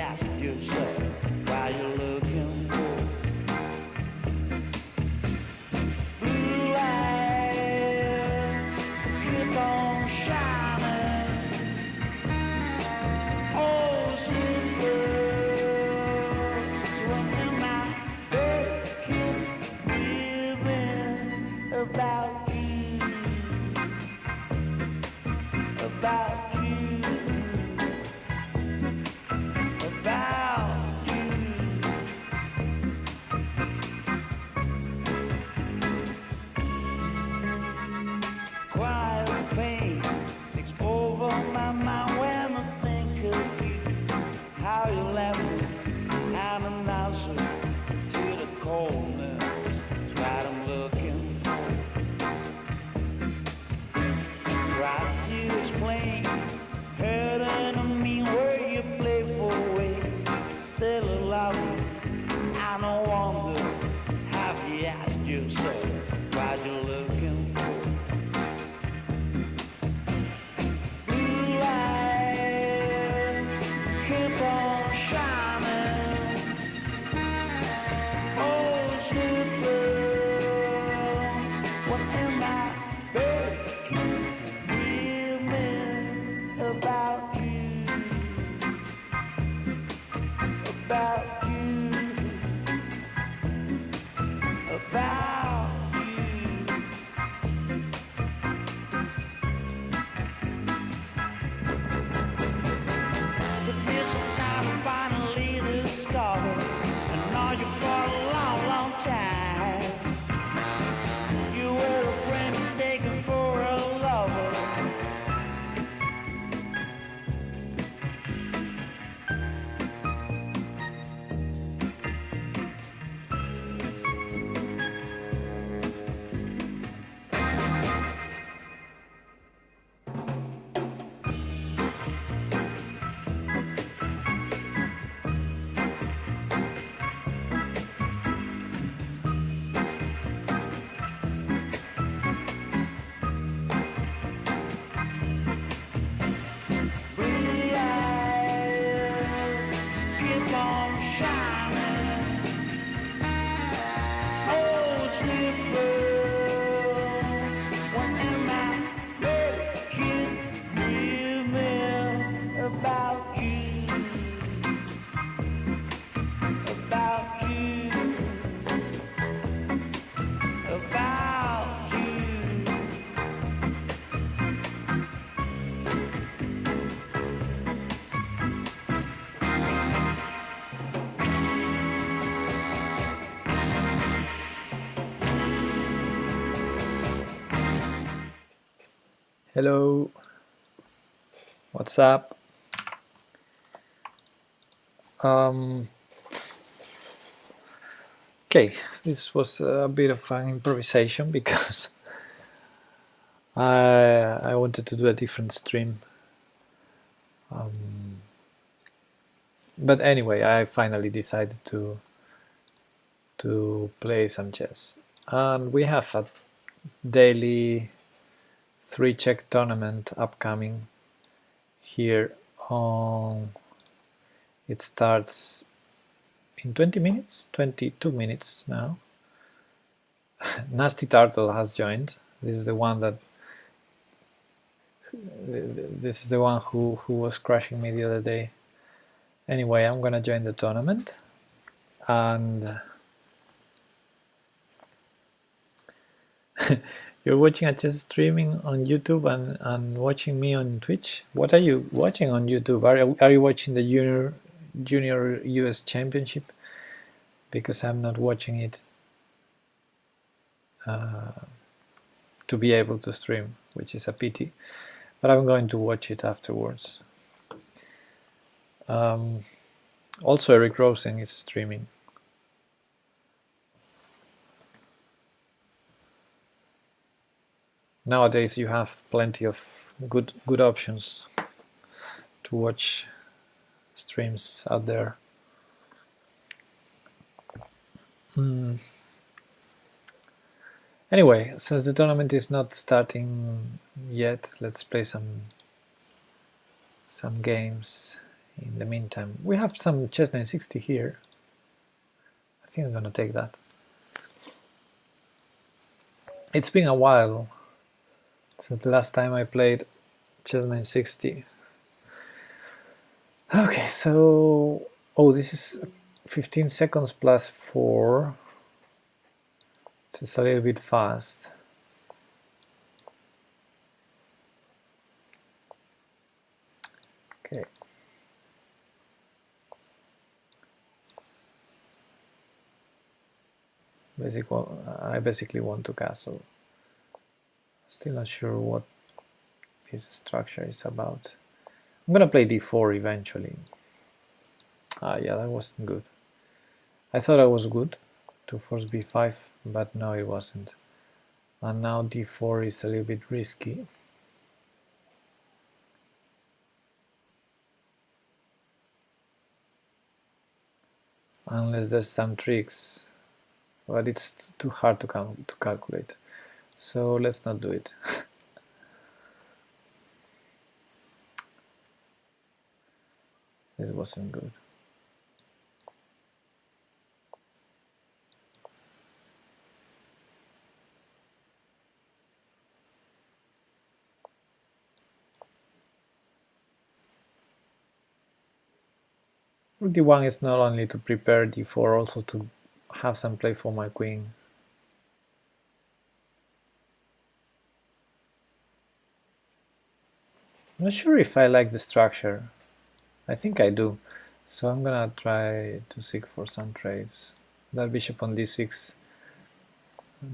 ask yourself why you're looking for blue lights keep on shining. Oh, sweet girl, when my baby keep dreaming about you, about you, about you. Quiet pain takes over my mind when I think of you. How you left me and an answer to the coldness is what I'm looking for. Try to explain, hurting on me where you play for ways. Still love you, I don't wonder. Have you asked yourself what you're looking for? Blue lights keep on shining. Oh, sweet girls, what am I keep dreaming about you, about you, about you. The mission I finally discovered, and know you for a long, long time. You were a friend mistaken for a lover. Blue eyes keep on shining. Oh, sweet girls, when am I keep dreaming about you, about you, about you. Hello, what's up? Okay, this was a bit of an improvisation because I wanted to do a different stream. But anyway, I finally decided to play some chess. And we have a daily 3-check tournament upcoming here on. It starts in 20 minutes, 22 minutes now. Nasty Turtle has joined. This is the one who was crushing me the other day. Anyway, I'm gonna join the tournament, and you're watching a chess streaming on YouTube and watching me on Twitch. What are you watching on YouTube? Are you watching the junior US Championship? Because I'm not watching it to be able to stream, which is a pity. But I'm going to watch it afterwards. Also, Eric Rosen is streaming. Nowadays, you have plenty of good options to watch streams out there. Anyway, since the tournament is not starting yet, let's play some games in the meantime. We have some chess 960 here. I think I'm gonna take that. It's been a while since the last time I played chess 960. Okay, so this is 15 seconds plus 4. It's a little bit fast. Okay. I basically want to castle. Still not sure what this structure is about. I'm gonna play d4 eventually. Yeah, that wasn't good. I thought I was good to force b5, but no, it wasn't. And now d4 is a little bit risky. Unless there's some tricks, but it's too hard to calculate. So let's not do it. This wasn't good. Rook d1 is not only to prepare d4, also to have some play for my queen. I'm not sure if I like the structure. I think I do. So I'm gonna try to seek for some trades. That bishop on d6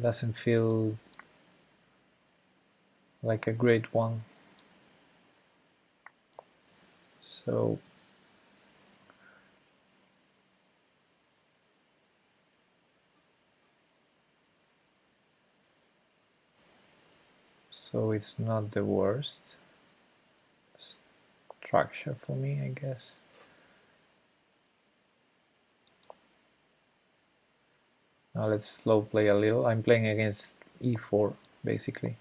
doesn't feel like a great one. So it's not the worst structure for me, I guess. Now let's slow play a little. I'm playing against e4 basically,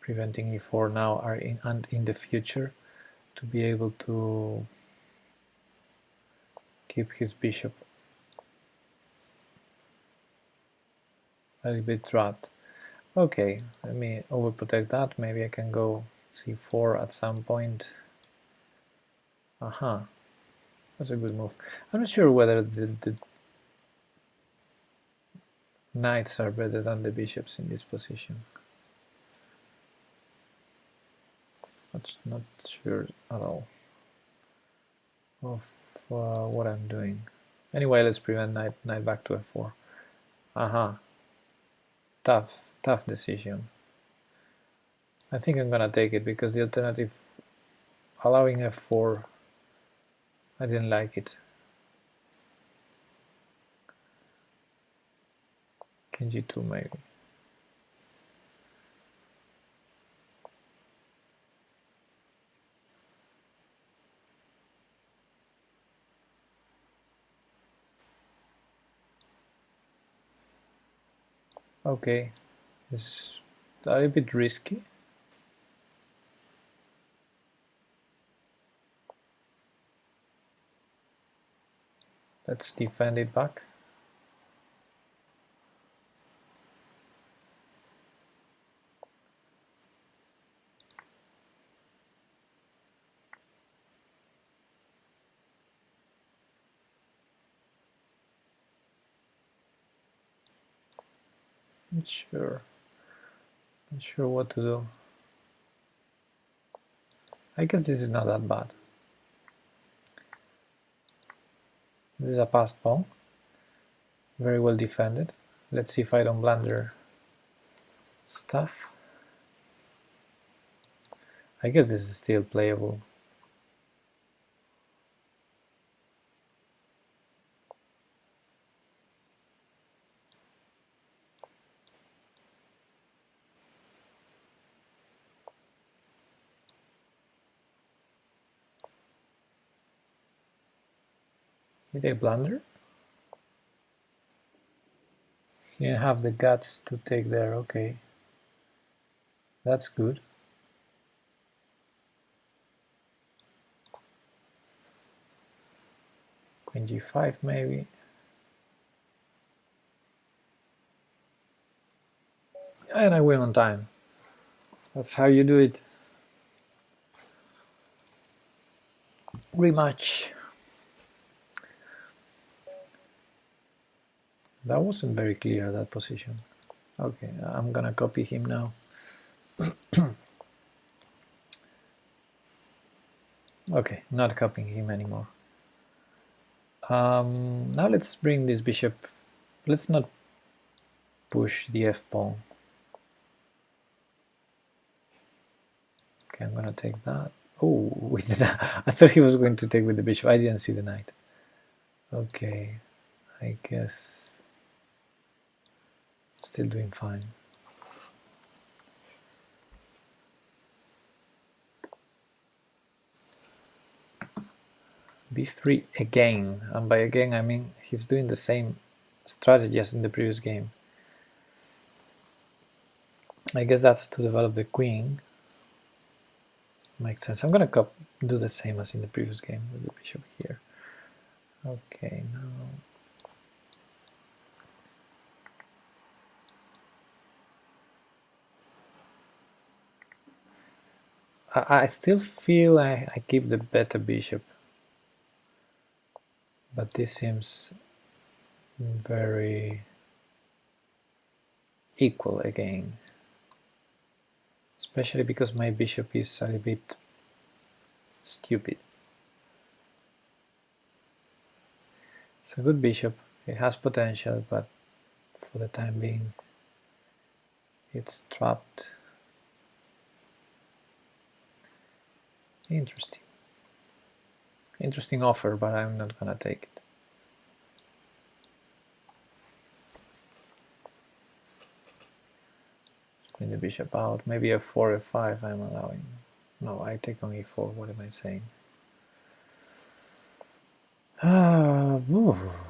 preventing e4 now and in the future to be able to keep his bishop a little bit trapped. Okay, let me overprotect that. Maybe I can go c4 at some point. Aha, that's a good move. I'm not sure whether the knights are better than the bishops in this position. Not sure at all of what I'm doing. Anyway, let's prevent knight back to f4. Aha, tough decision. I think I'm gonna take it because the alternative, allowing f4, I didn't like it. King g2 maybe. Okay, this is a little bit risky. Let's defend it back. Not sure what to do. I guess this is not that bad. This is a passed pawn, very well defended. Let's see if I don't blunder stuff. I guess this is still playable. Did I blunder? He didn't have the guts to take there, okay. That's good. queen g5 maybe. And I win on time. That's how you do it. Rematch. That wasn't very clear, that position. Okay, I'm gonna copy him now. Okay, not copying him anymore. Now let's bring this bishop. Let's not push the f-pawn. Okay, I'm gonna take that. Oh, with the, I thought he was going to take with the bishop. I didn't see the knight. Okay, I guess still doing fine. b3 again, and by again I mean he's doing the same strategy as in the previous game. I guess that's to develop the queen. Makes sense. I'm gonna do the same as in the previous game with the bishop here. Okay, now I still feel I keep the better bishop, but this seems very equal again, especially because my bishop is a little bit stupid. It's a good bishop, it has potential, but for the time being it's trapped. Interesting offer, but I'm not gonna take it. Bring the bishop out, maybe f4, f5 I'm allowing. No, I take on e4, what am I saying?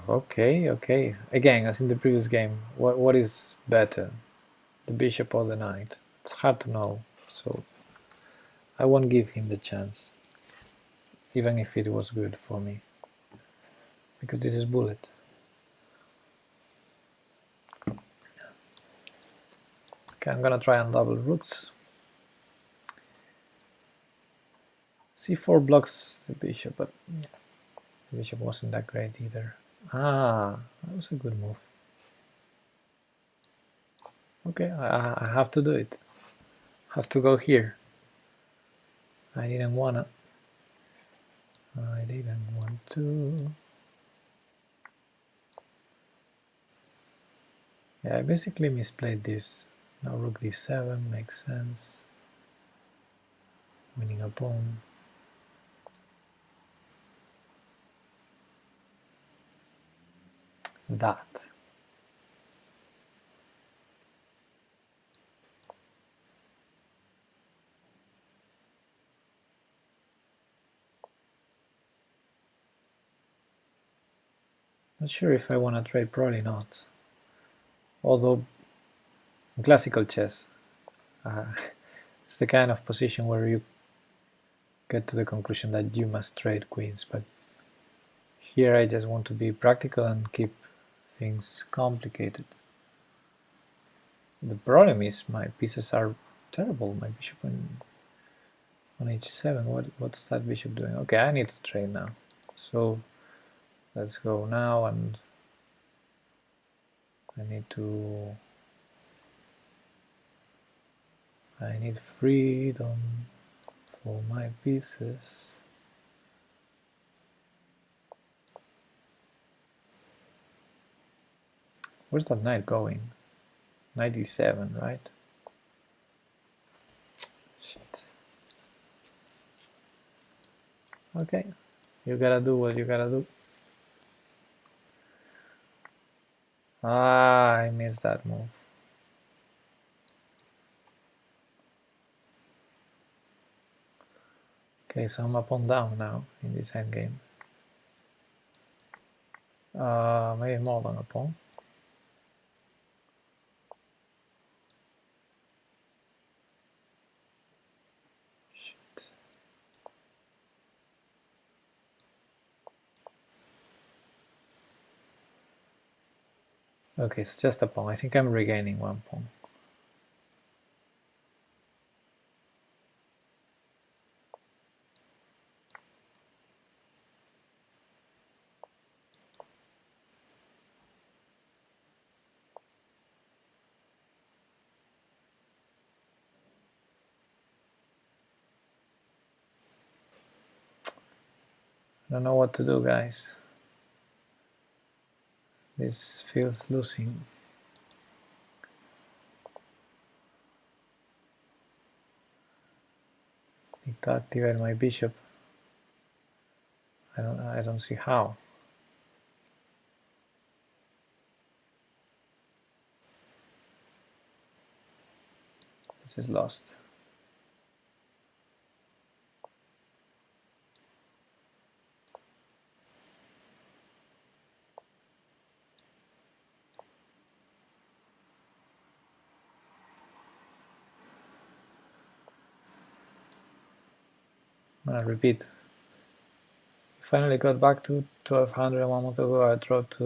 Okay. Again, as in the previous game, what is better, the bishop or the knight? It's hard to know, so I won't give him the chance, even if it was good for me, because this is bullet. Okay, I'm gonna try on double rooks. c4 blocks the bishop, but yeah, the bishop wasn't that great either. Ah, that was a good move. Okay, I have to do it. Have to go here. I didn't want to. Yeah, I basically misplayed this. Now rook d7 makes sense. Winning a pawn. That. Not sure if I want to trade, probably not. Although in classical chess, it's the kind of position where you get to the conclusion that you must trade queens, but here I just want to be practical and keep things complicated. The problem is my pieces are terrible. My bishop on h7, what's that bishop doing? Okay, I need to trade now. So let's go now, and I need freedom for my pieces. Where's that knight going? Knight e7, right? Shit. Okay, you gotta do what you gotta do. Ah, I missed that move. Okay, so I'm a pawn down now in this endgame. Maybe more than a pawn. Shit. Okay, it's just a pawn. I think I'm regaining one pawn. I don't know what to do, guys. This feels losing. Need to activate my bishop. I don't see how. This is lost. I'm gonna repeat. Finally got back to 1200 1 month ago. I dropped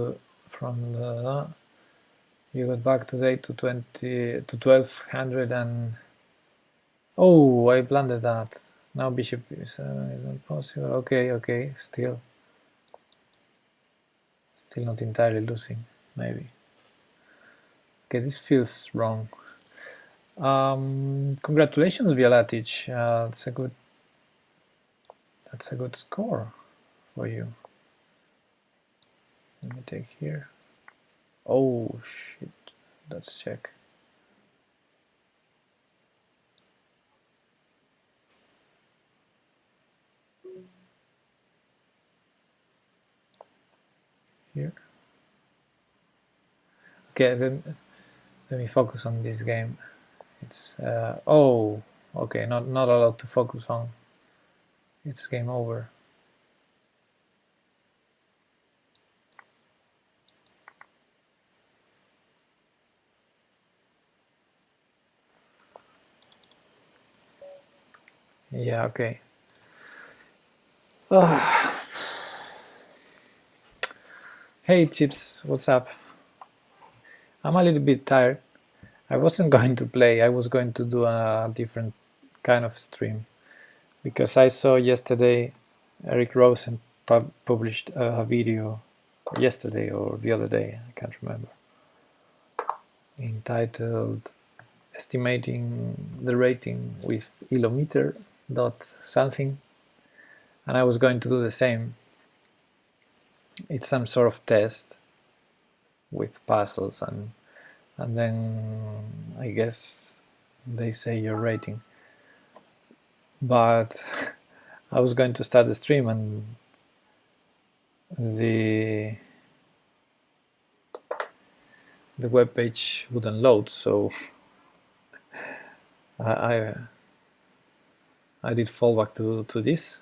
from the you got back today to 1200 and oh, I blundered that. Now bishop is not possible. Okay, still not entirely losing, maybe. Okay, this feels wrong. Congratulations, Bialatic. That's a good score for you. Let me take here. Oh shit, let's check. Here. Okay, let me focus on this game. It's oh, okay, not a lot to focus on. It's game over. Yeah, okay. Hey Chips, what's up? I'm a little bit tired. I wasn't going to play, I was going to do a different kind of stream because I saw yesterday Eric Rosen published a video yesterday or the other day, I can't remember, entitled Estimating the Rating with Elometer dot something, and I was going to do the same. It's some sort of test with puzzles and then I guess they say your rating. But I was going to start the stream and the web page wouldn't load, so I did fall back to this.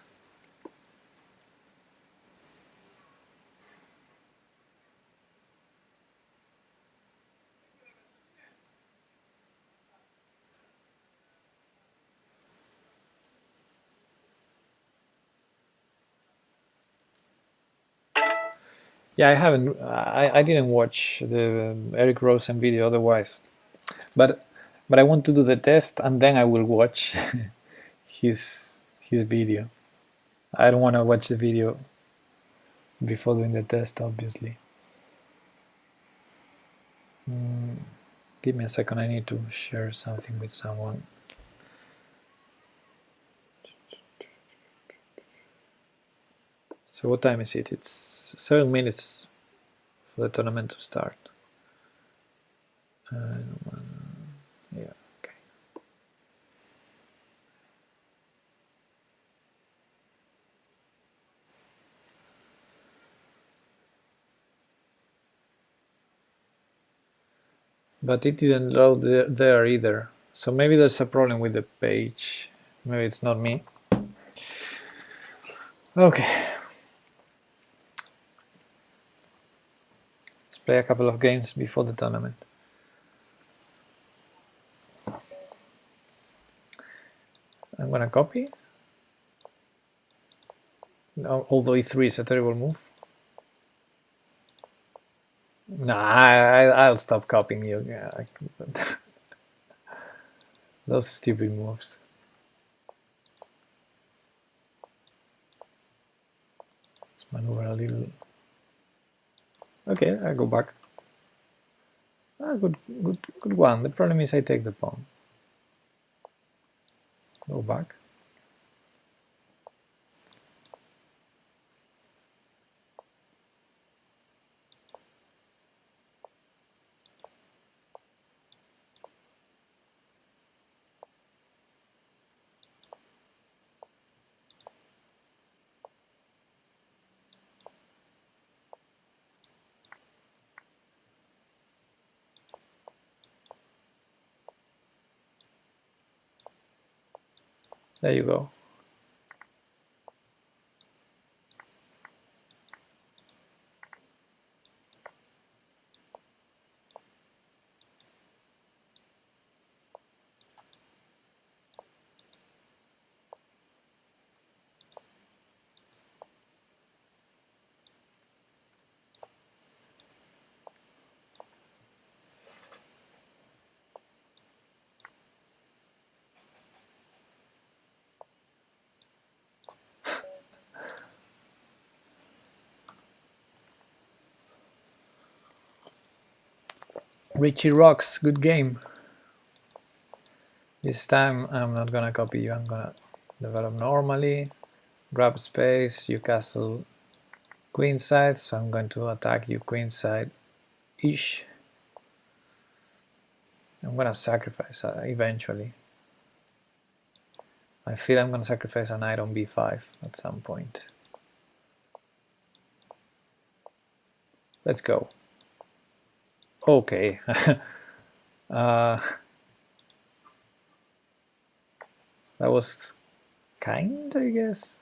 Yeah, I haven't. I didn't watch the Eric Rosen video otherwise, but I want to do the test and then I will watch his video. I don't want to watch the video before doing the test, obviously. Give me a second. I need to share something with someone. So what time is it? It's 7 minutes for the tournament to start. Yeah, okay. But it didn't load there either. So maybe there's a problem with the page. Maybe it's not me. Okay. Let's play a couple of games before the tournament. I'm gonna copy. Although e3 is a terrible move. Nah, I'll stop copying you. Yeah, those stupid moves. Let's maneuver a little. Okay, I go back. Ah, good one. The problem is I take the pawn. Go back. There you go. Richie rocks. Good game. This time I'm not gonna copy you. I'm gonna develop normally. Grab space. You castle queenside, so I'm going to attack you queenside-ish. I'm gonna sacrifice eventually. I feel I'm gonna sacrifice a knight on b5 at some point. Let's go. Okay. That was kind, I guess.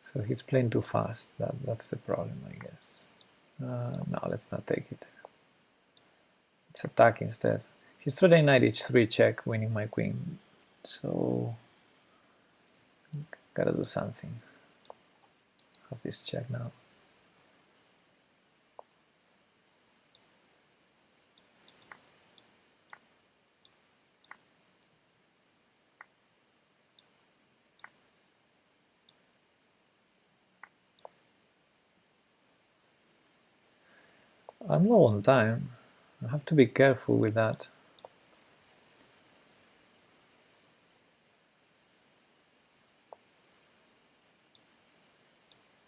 So he's playing too fast. That's the problem, I guess. No, let's not take it. Let's attack instead. He's threatening knight h3 check, winning my queen. So gotta do something. Have this check now. I'm low on time. I have to be careful with that.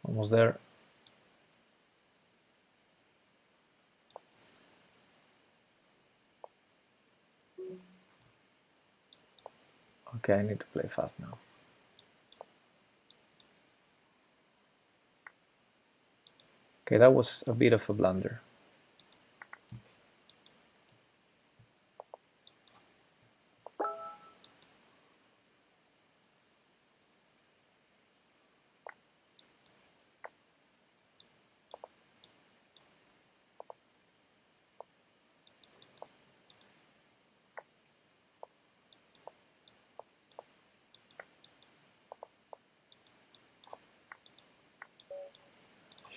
Almost there. Okay, I need to play fast now. Okay, that was a bit of a blunder.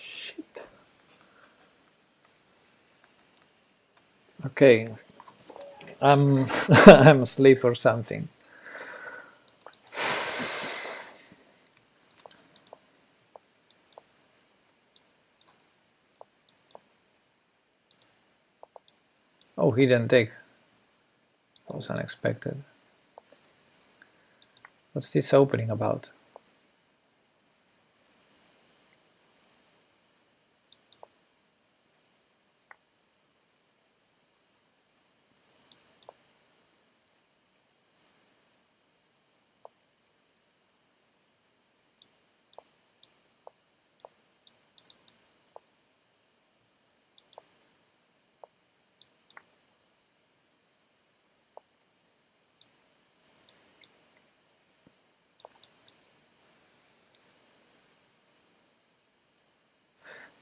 Shit. Okay, I'm I'm asleep or something. Oh, he didn't take. That was unexpected. What's this opening about?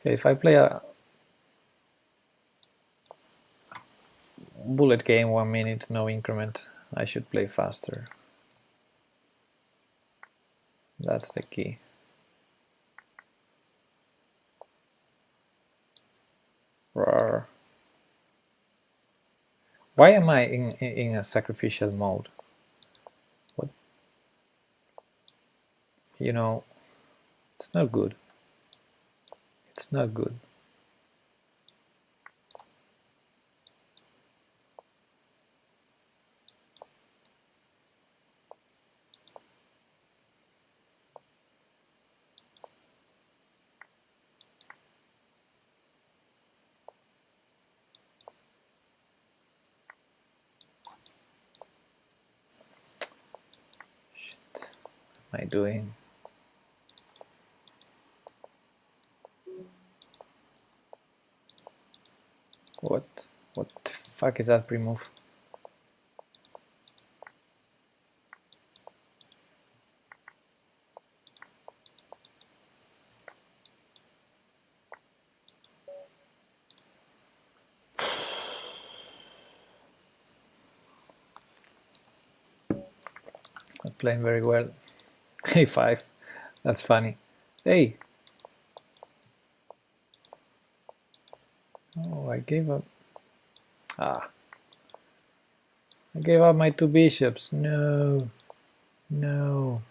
Okay, if I play a bullet game 1 minute, no increment, I should play faster. That's the key. Rawr. Why am I in a sacrificial mode? What? You know, it's not good. It's not good. Shit. What am I doing? What? What the fuck is that pre-move? Not playing very well. A5. That's funny. Hey! Oh, I gave up. Ah. I gave up my 2 bishops. No. No.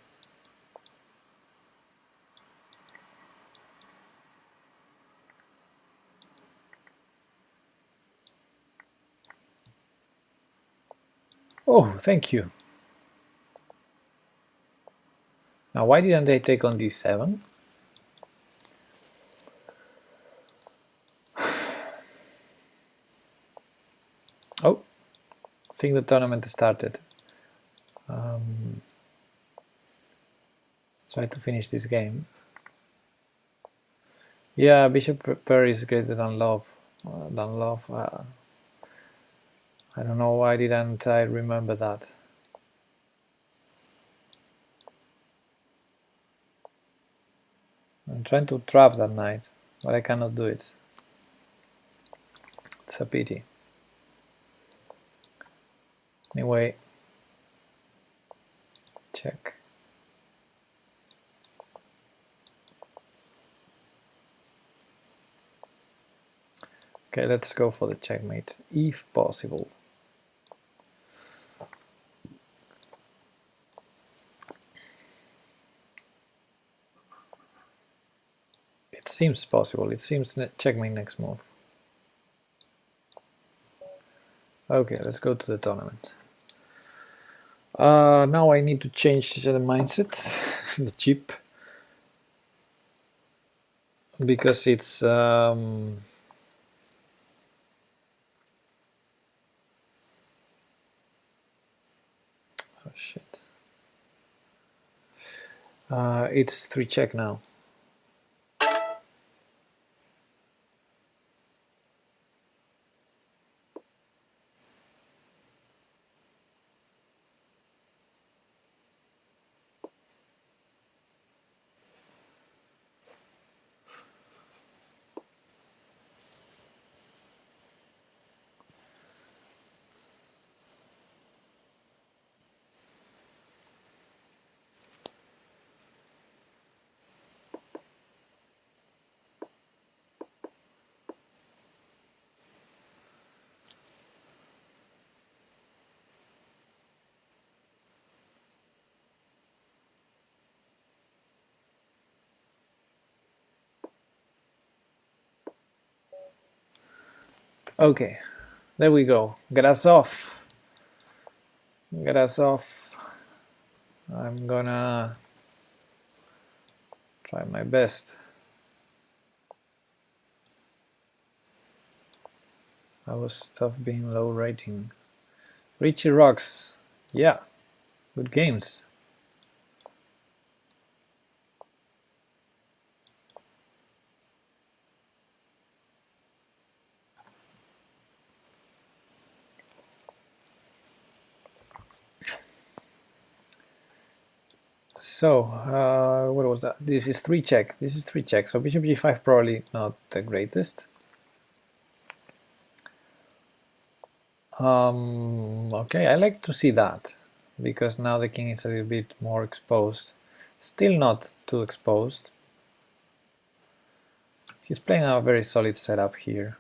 Oh, thank you. Now, why didn't they take on d7? Oh, I think the tournament started. Let's try to finish this game. Yeah, bishop pair is greater than love. I don't know why didn't I remember that. I'm trying to trap that knight, but I cannot do it. It's a pity. Anyway, check. Okay, let's go for the checkmate, if possible. It seems possible. It seems checkmate next move. Okay, let's go to the tournament. Now I need to change the mindset, the chip, because it's oh shit. It's 3 check now. Okay, there we go. Get us off. Get us off. I'm gonna try my best. I was stop being low rating. Richie rocks. Yeah, good games. So, what was that? This is 3 check. This is 3 check. So bishop g5 probably not the greatest. Okay, I like to see that, because now the king is a little bit more exposed. Still not too exposed. He's playing a very solid setup here.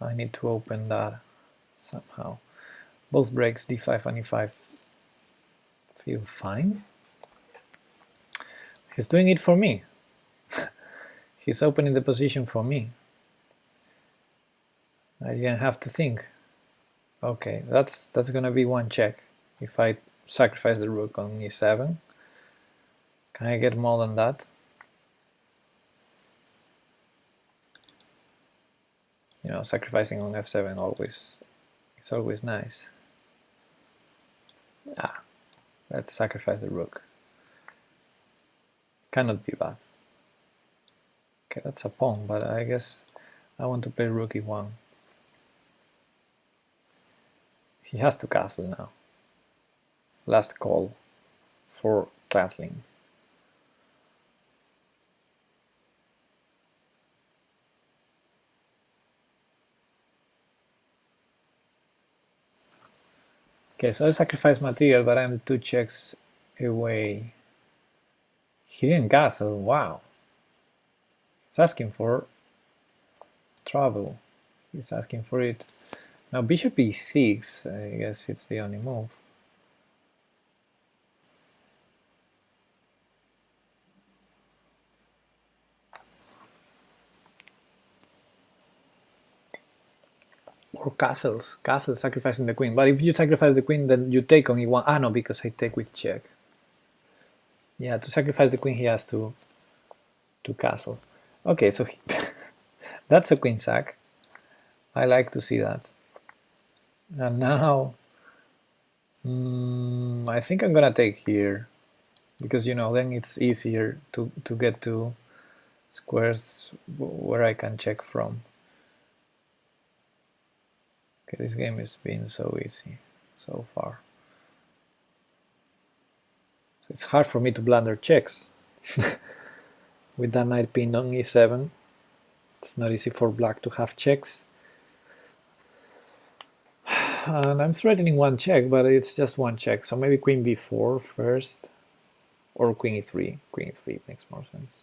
I need to open that somehow. Both breaks d5 and e5 feel fine. He's doing it for me. He's opening the position for me. I didn't have to think. Okay, that's gonna be one check. If I sacrifice the rook on e7, can I get more than that? You know, sacrificing on f7 it's always nice. Ah, let's sacrifice the rook. Cannot be bad. Okay, that's a pawn, but I guess I want to play rook e1. He has to castle now. Last call for castling. Okay, so I sacrifice material, but I'm 2 checks away. He didn't castle, wow. He's asking for trouble. He's asking for it. Now bishop e6, I guess it's the only move. Or castles, sacrificing the queen. But if you sacrifice the queen, then you take on e1. Ah, no, because I take with check. Yeah, to sacrifice the queen, he has to castle. Okay, so that's a queen sack. I like to see that. And now, I think I'm gonna take here, because you know then it's easier to get to squares where I can check from. Okay, this game has been so easy so far. So it's hard for me to blunder checks. With that knight pinned on e7, it's not easy for black to have checks. And I'm threatening one check, but it's just one check, so maybe queen b4 first, or queen e3. Queen e3 makes more sense.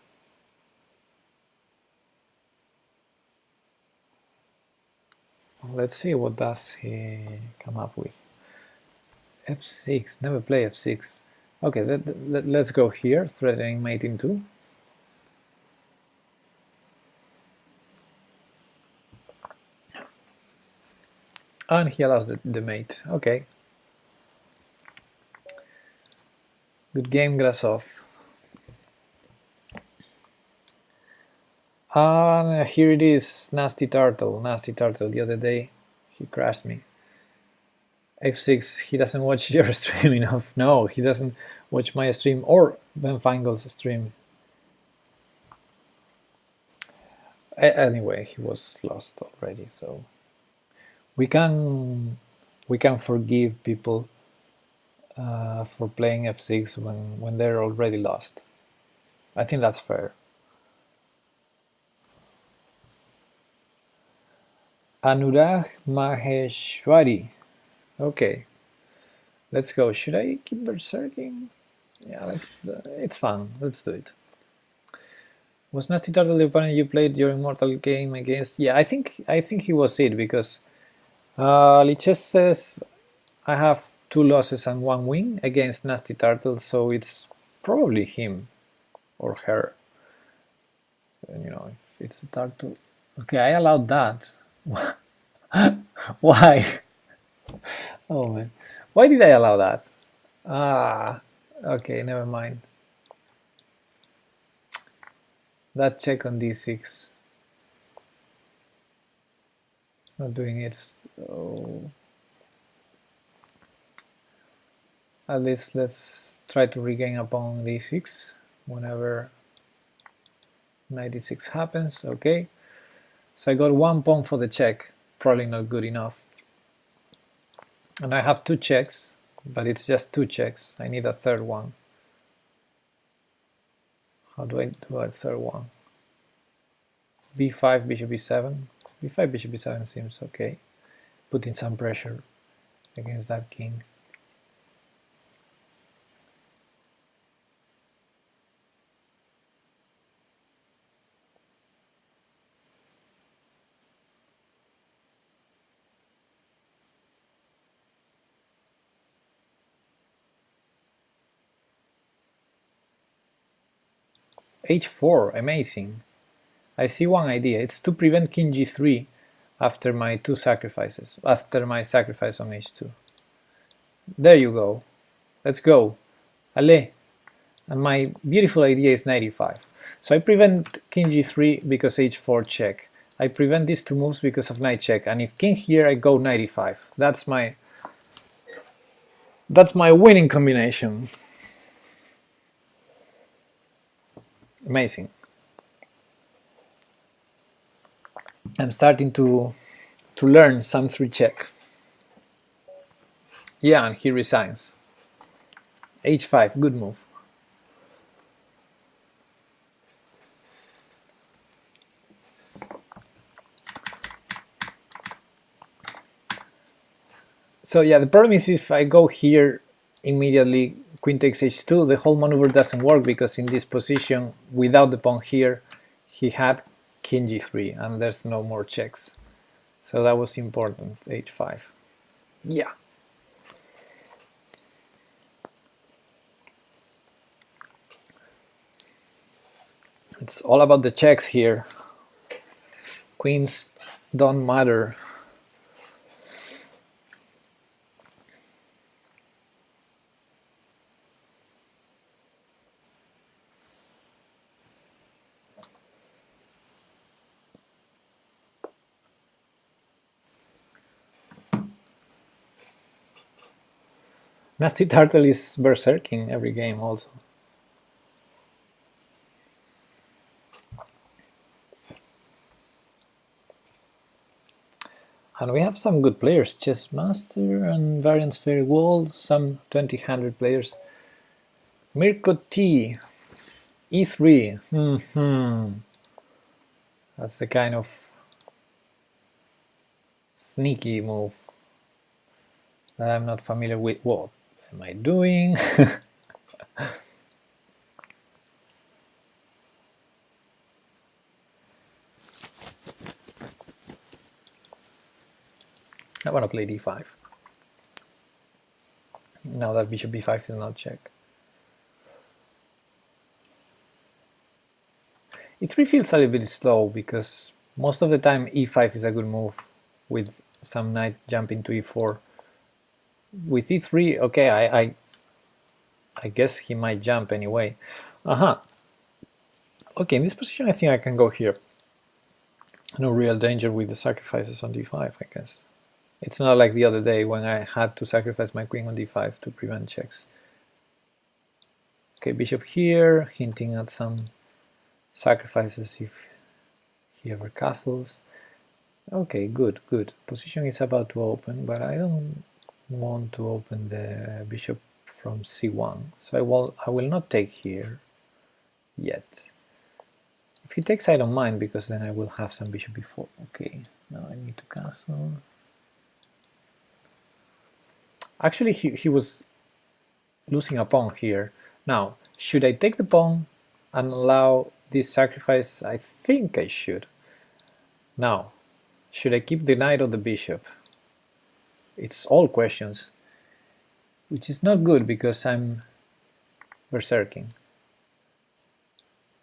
Let's see what does he come up with. f6, never play f6. Okay, let's go here, threatening mate in 2. And he allows the mate. Okay. Good game, Grasov. And here it is, Nasty Turtle. Nasty Turtle, the other day he crashed me. f6, he doesn't watch your stream enough. No, he doesn't watch my stream or Ben Feingold's stream. Anyway, he was lost already, so we can forgive people for playing f6 when they're already lost. I think that's fair. Anurag Maheshwari. Okay, let's go. Should I keep berserking? Yeah, it's fun. Let's do it. Was Nasty Turtle the opponent you played your immortal game against? Yeah, I think he was it, because Liches says I have 2 losses and 1 win against Nasty Turtle, so it's probably him or her. And, you know, if it's a turtle. Okay, I allowed that. Why? Oh man, why did I allow that? Ah, okay, never mind. That check on d6. Not doing it. So at least let's try to regain a pawn on d6 whenever knight d6 happens. Okay, so I got 1 pawn for the check. Probably not good enough. And I have 2 checks, but it's just 2 checks. I need a third one. How do I do a third one? b5, bishop e7. b5, bishop e7 seems okay. Putting some pressure against that king. h4, amazing. I see one idea. It's to prevent king g3 after my two sacrifices, after my sacrifice on h2. There you go. Let's go. Allez. And my beautiful idea is knight e5. So I prevent king g3 because h4 check. I prevent these two moves because of knight check. And if king here, I go knight e5. That's my winning combination. Amazing. I'm starting to learn some 3 check. Yeah, and he resigns. h5, good move. So yeah, the problem is if I go here immediately, queen takes h2, the whole maneuver doesn't work because in this position, without the pawn here, he had king g3 and there's no more checks. So that was important, h5. Yeah. It's all about the checks here. Queens don't matter. Nasty Turtle is berserking every game also. And we have some good players, Chess Master and Variance Fairy World, some 2000 players. Mirko T, E3. That's the kind of sneaky move that I'm not familiar with. What am I doing? I want to play d5. Now that bishop b5 is not check. e3 feels a little bit slow because most of the time e5 is a good move with some knight jumping to e4. With e3, okay, I guess he might jump anyway. Okay, in this position I think I can go here. No real danger with the sacrifices on d5, I guess. It's not like the other day when I had to sacrifice my queen on d5 to prevent checks. Okay, bishop here, hinting at some sacrifices if he ever castles. Okay, good, good. Position is about to open, but I don't want to open the bishop from c1, so I will not take here yet. If he takes, I don't mind, because then I will have some bishop before. Okay, now I need to castle. Actually, he was losing a pawn here. Now, should I take the pawn and allow this sacrifice? I think I should. Now, should I keep the knight or the bishop? It's all questions, which is not good because I'm berserking.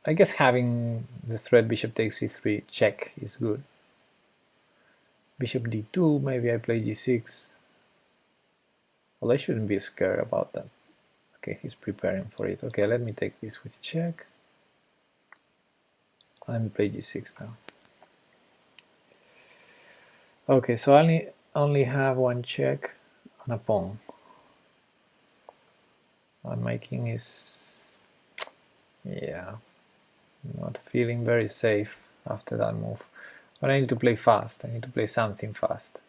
I guess having the threat bishop takes c3 check is good. Bishop d2, maybe I play g6. Well, I shouldn't be scared about that. Okay, he's preparing for it. Okay, let me take this with check. And play g6 now. Okay, so I only have one check on a pawn. And my king is, yeah, not feeling very safe after that move. But I need to play fast. I need to play something fast.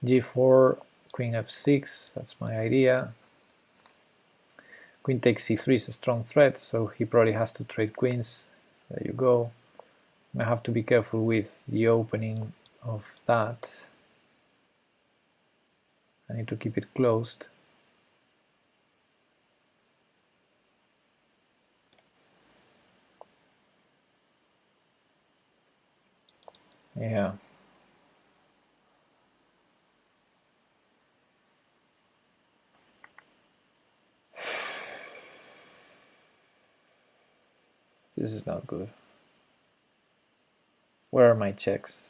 g4, queen f6, that's my idea. Queen takes c3 is a strong threat, so he probably has to trade queens. There you go. I have to be careful with the opening of that. I need to keep it closed. Yeah. This is not good. Where are my checks?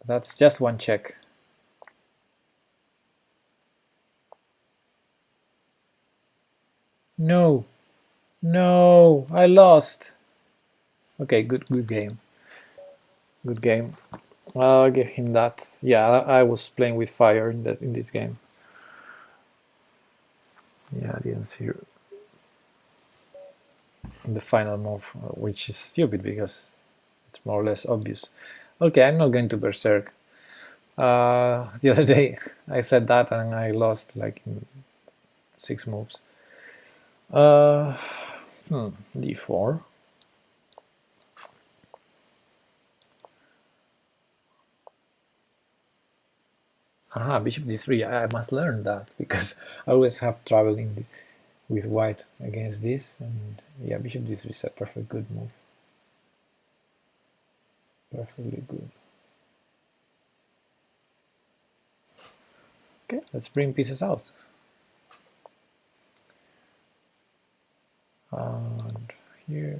That's just one check. No, no, I lost. Okay, good game. Good game. I'll give him that. Yeah, I was playing with fire in this game. Yeah, I didn't see the final move, which is stupid because it's more or less obvious. Okay, I'm not going to Berserk. The other day I said that and I lost like in 6 moves. D4. Aha, bishop d3. I must learn that because I always have trouble with white against this. And yeah, bishop d3 is a perfect good move. Perfectly good. Okay, let's bring pieces out. And here.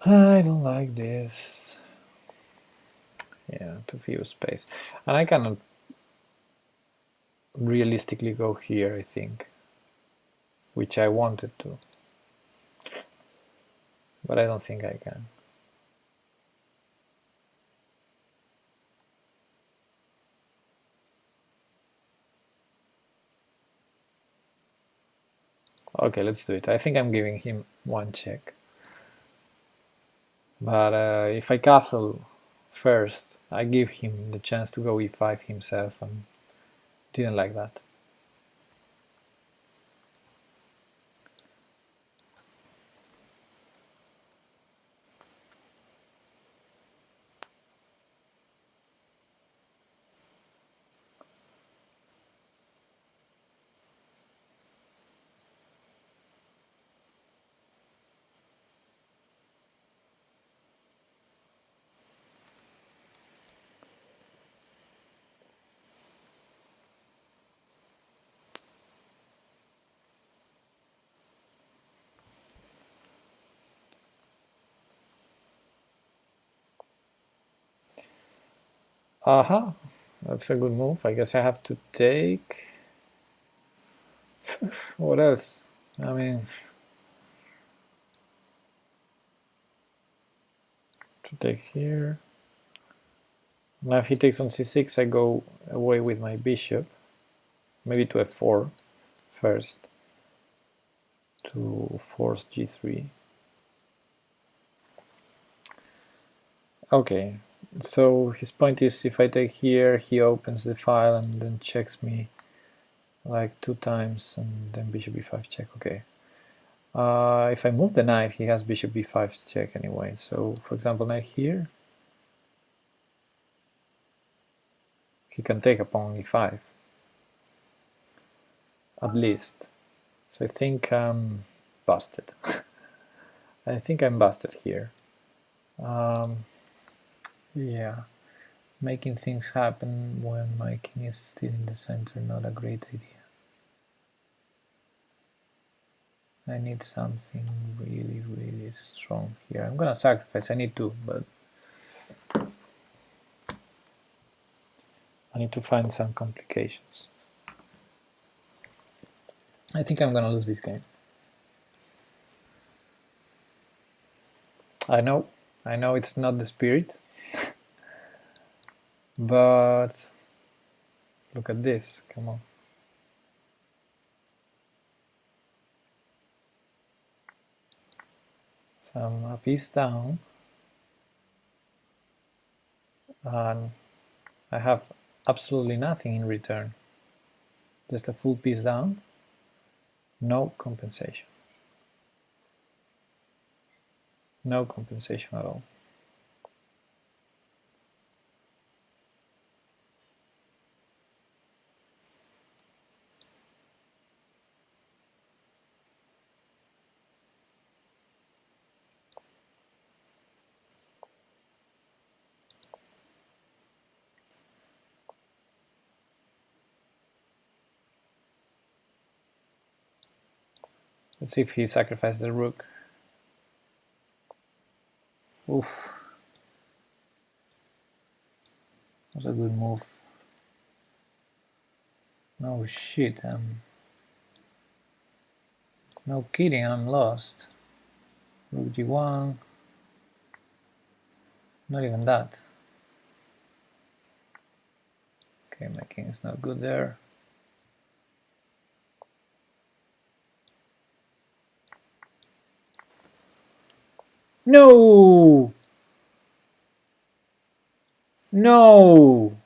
I don't like this. Yeah, too few space. And I cannot realistically go here, I think. Which I wanted to. But I don't think I can. Okay, let's do it. I think I'm giving him one check. But if I castle first, I give him the chance to go e5 himself, and didn't like that. Aha, that's a good move. I guess I have to take. What else? I mean, to take here. Now if he takes on c6, I go away with my bishop. Maybe to f4 first to force g3. Okay, so his point is if I take here, he opens the file and then checks me like 2 times, and then bishop b5 check. Okay. If I move the knight, he has bishop b5 check anyway. So, for example, knight here, he can take a pawn e5, at least. So I think I'm busted. I think I'm busted here. Yeah, making things happen when my king is still in the center, not a great idea. I need something really, really strong here. I'm gonna sacrifice, I need to, but I need to find some complications. I think I'm gonna lose this game. I know it's not the spirit, but look at this, come on. So I'm a piece down. and I have absolutely nothing in return. Just a full piece down, no compensation. No compensation at all. Let's see if he sacrificed the rook. Oof. That was a good move. No shit, no kidding, I'm lost. Rook g1. Not even that. Okay, my king is not good there. No! No!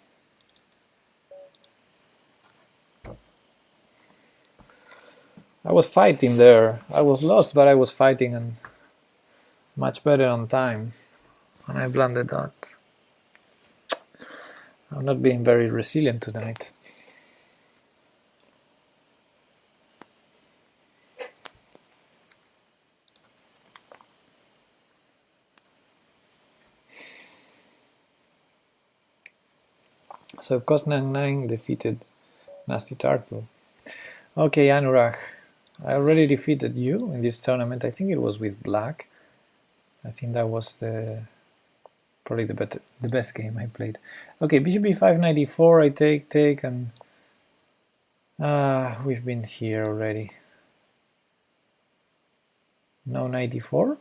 I was fighting there. I was lost, but I was fighting and much better on time. And I blundered that. I'm not being very resilient tonight. So Cos9 defeated Nasty Turtle. Okay, Anurag, I already defeated you in this tournament. I think it was with black. I think that was probably the best game I played. Okay, bishop b5, 94. I take, and we've been here already. No 94.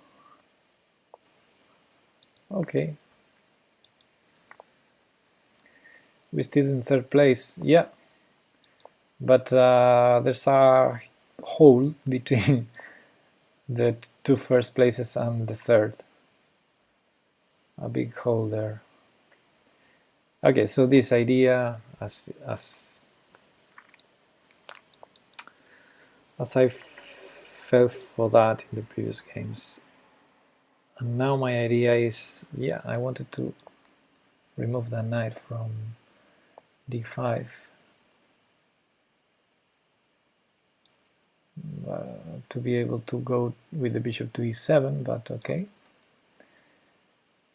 Okay. We're still in third place. Yeah. But there's a hole between the two first places and the third. A big hole there. Okay, so this idea, as I fell for that in the previous games, and now my idea is, yeah, I wanted to remove that knight from d5. To be able to go with the bishop to e7, but okay.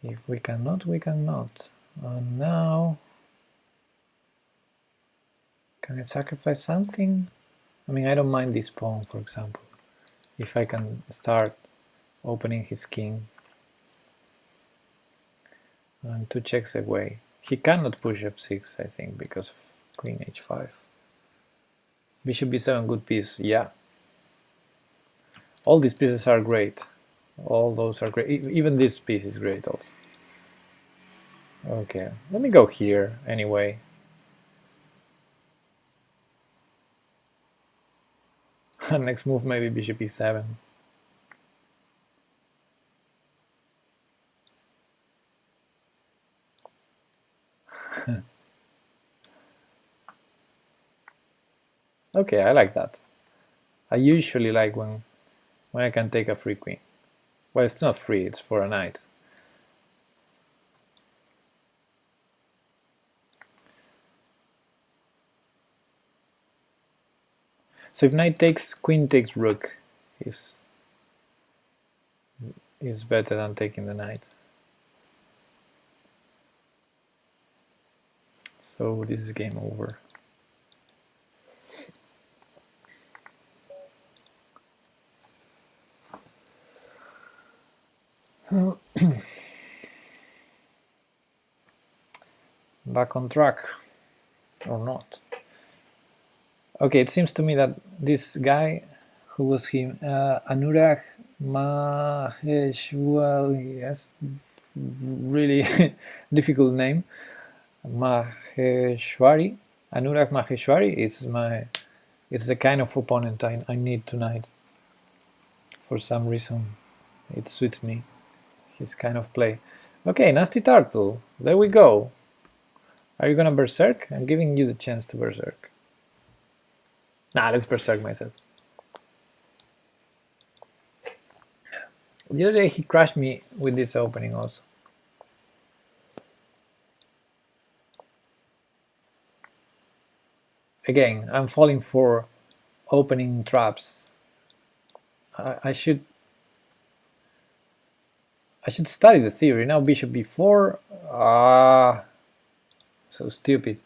If we cannot, we cannot. And now, can I sacrifice something? I mean, I don't mind this pawn, for example, if I can start opening his king and 2 checks away. He cannot push f6, I think, because of queen h5. Bishop b7, good piece, yeah. All these pieces are great. All those are great. Even this piece is great also. Okay, let me go here anyway. Next move maybe bishop e7. Okay, I like that. I usually like when I can take a free queen. Well, it's not free, it's for a knight. So if knight takes, queen takes rook is better than taking the knight. So this is game over. Back on track, or not. Okay, it seems to me that this guy, who was him, Anurag Maheshwari, yes, really difficult name, Maheshwari, Anurag Maheshwari is the kind of opponent I need tonight. For some reason, it suits me, his kind of play. Okay, Nasty Turtle. There we go. Are you gonna berserk? I'm giving you the chance to berserk. Nah, let's berserk myself. The other day he crashed me with this opening also. Again, I'm falling for opening traps. I should study the theory. Now bishop b4. Ah, so stupid.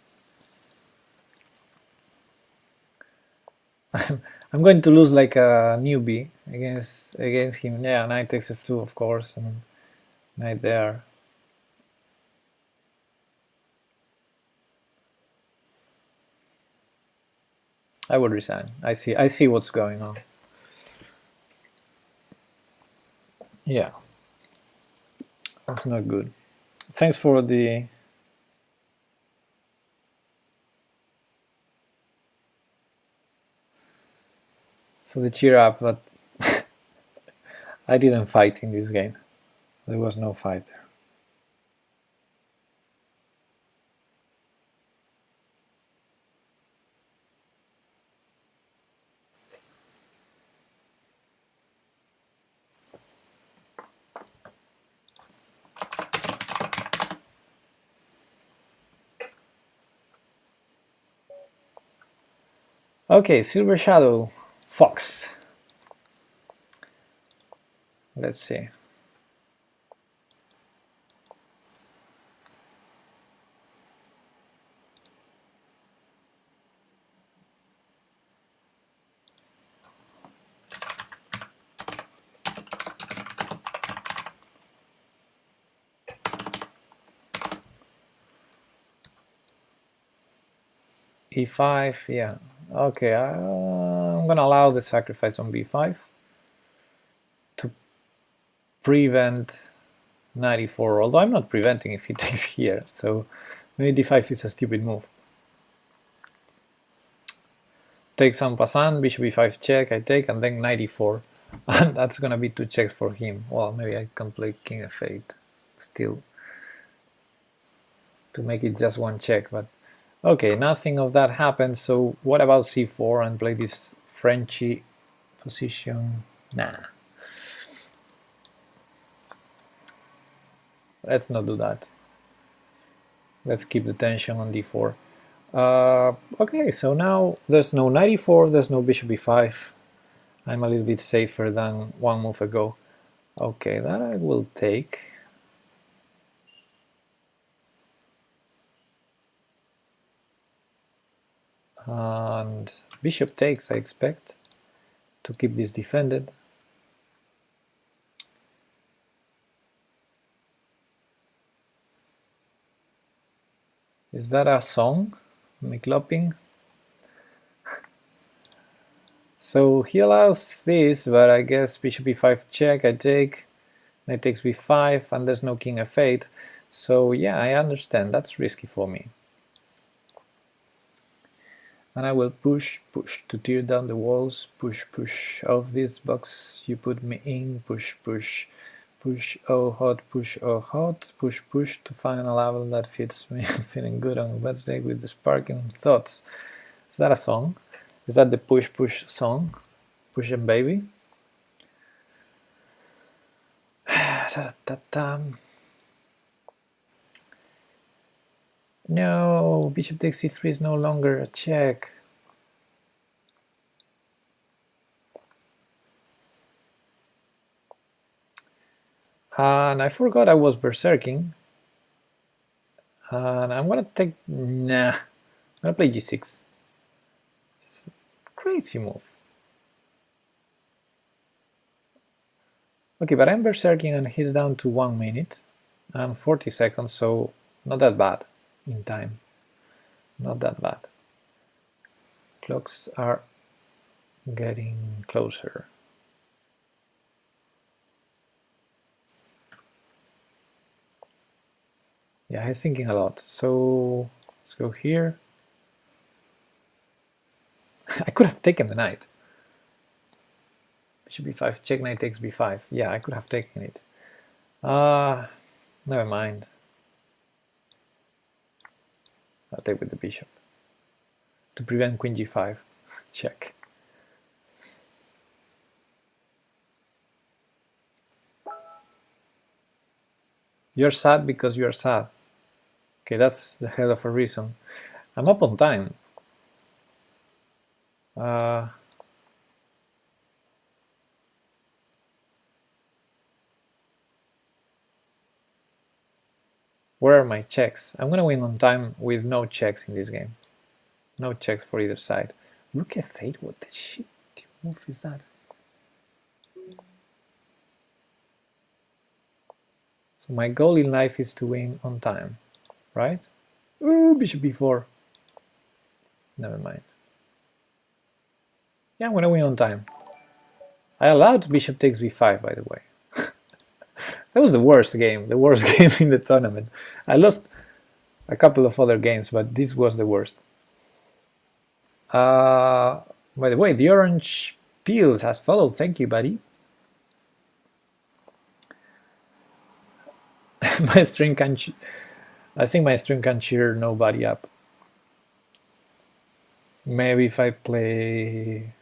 I'm going to lose like a newbie against him. Yeah, knight takes f2, of course, and knight there. I would resign. I see what's going on. Yeah, that's not good. Thanks for the cheer up, but I didn't fight in this game. There was no fight there. Okay, Silver Shadow, Fox. Let's see. E5, yeah. Okay, I'm gonna allow the sacrifice on b5 to prevent knight e4, although I'm not preventing if he takes here, so maybe d5 is a stupid move. Takes en passant, bishop e5 check, I take, and then knight e4. And that's gonna be 2 checks for him. Well, maybe I can play king f8 still to make it just 1 check, but okay, nothing of that happened. So what about c4 and play this Frenchy position? Nah. Let's not do that. Let's keep the tension on d4. Okay, so now there's no knight e4, there's no bishop e5. I'm a little bit safer than 1 move ago. Okay, that I will take. And bishop takes, I expect, to keep this defended. Is that a song? McLopping? So he allows this, but I guess bishop e5 check, I take, knight takes b5, and there's no king f8. So yeah, I understand, that's risky for me. And I will push to tear down the walls, push of this box you put me in, push, oh hot, push to find a level that fits me. I'm feeling good on Wednesday with the sparking thoughts. Is that a song? Is that the push song? Push and baby? No, bishop takes c3 is no longer a check. And I forgot I was berserking. And I'm gonna take, nah, I'm gonna play g6. It's a crazy move. Okay, but I'm berserking and he's down to 1 minute and 40 seconds, so not that bad in time. Not that bad. Clocks are getting closer. Yeah, he's thinking a lot. So let's go here. I could have taken the knight. Bishop b5, check, knight takes b5. Yeah, I could have taken it. Never mind. I'll take with the bishop. To prevent queen g5. Check. You're sad because you're sad. Okay, that's the hell of a reason. I'm up on time. Where are my checks? I'm gonna win on time with no checks in this game. No checks for either side. Rook f8, what the shit move is that? So my goal in life is to win on time, right? Ooh, bishop b4. Never mind. Yeah, I'm gonna win on time. I allowed bishop takes b5, by the way. That was the worst game in the tournament. I lost a couple of other games, but this was the worst. By the way, the orange peels has followed. Thank you, buddy. My stream can. I think my stream can cheer nobody up. Maybe if I play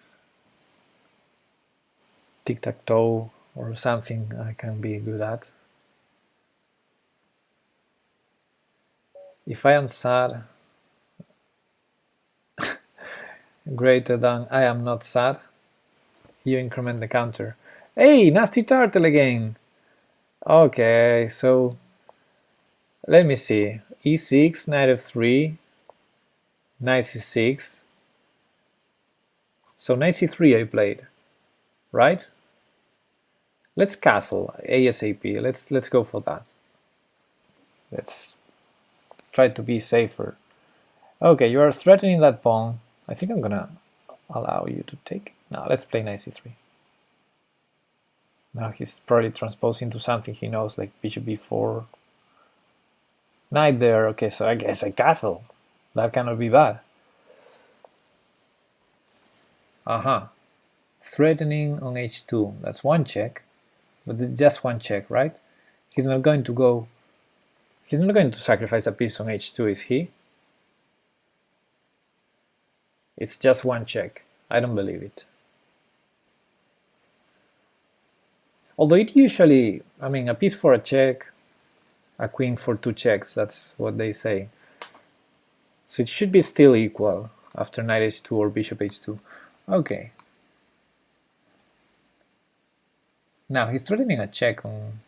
tic-tac-toe or something, I can be good at. If I am sad, greater than I am not sad, you increment the counter. Hey, Nasty Turtle again! Okay, so let me see. e6, knight f3, knight c6. So knight c3 I played, right? Let's castle ASAP. Let's go for that. Let's try to be safer. Okay, you are threatening that pawn. I think I'm gonna allow you to take. Now let's play knight c3. Now he's probably transposing to something he knows, like bishop b4. Knight there. Okay, so I guess I castle. That cannot be bad. Threatening on h2. That's one check, but it's just one check, right? He's not going to go. He's not going to sacrifice a piece on h2, is he? It's just one check. I don't believe it. Although it usually, I mean, a piece for a check, a queen for two checks, that's what they say. So it should be still equal after knight h2 or bishop h2. Okay. Now he's threatening a check on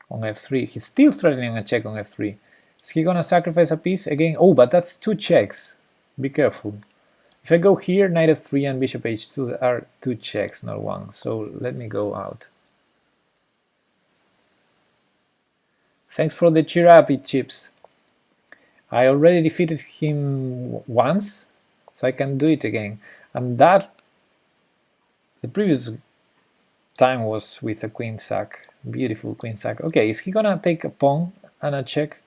f3. He's still threatening a check on f3. Is he gonna sacrifice a piece again? Oh, but that's two checks. Be careful. If I go here, knight f3 and bishop h2 are two checks, not one. So let me go out. Thanks for the cheer up, Chips. I already defeated him once, so I can do it again. And that, the previous time was with a queen sack. Beautiful queen sack. Okay, is he gonna take a pawn and a check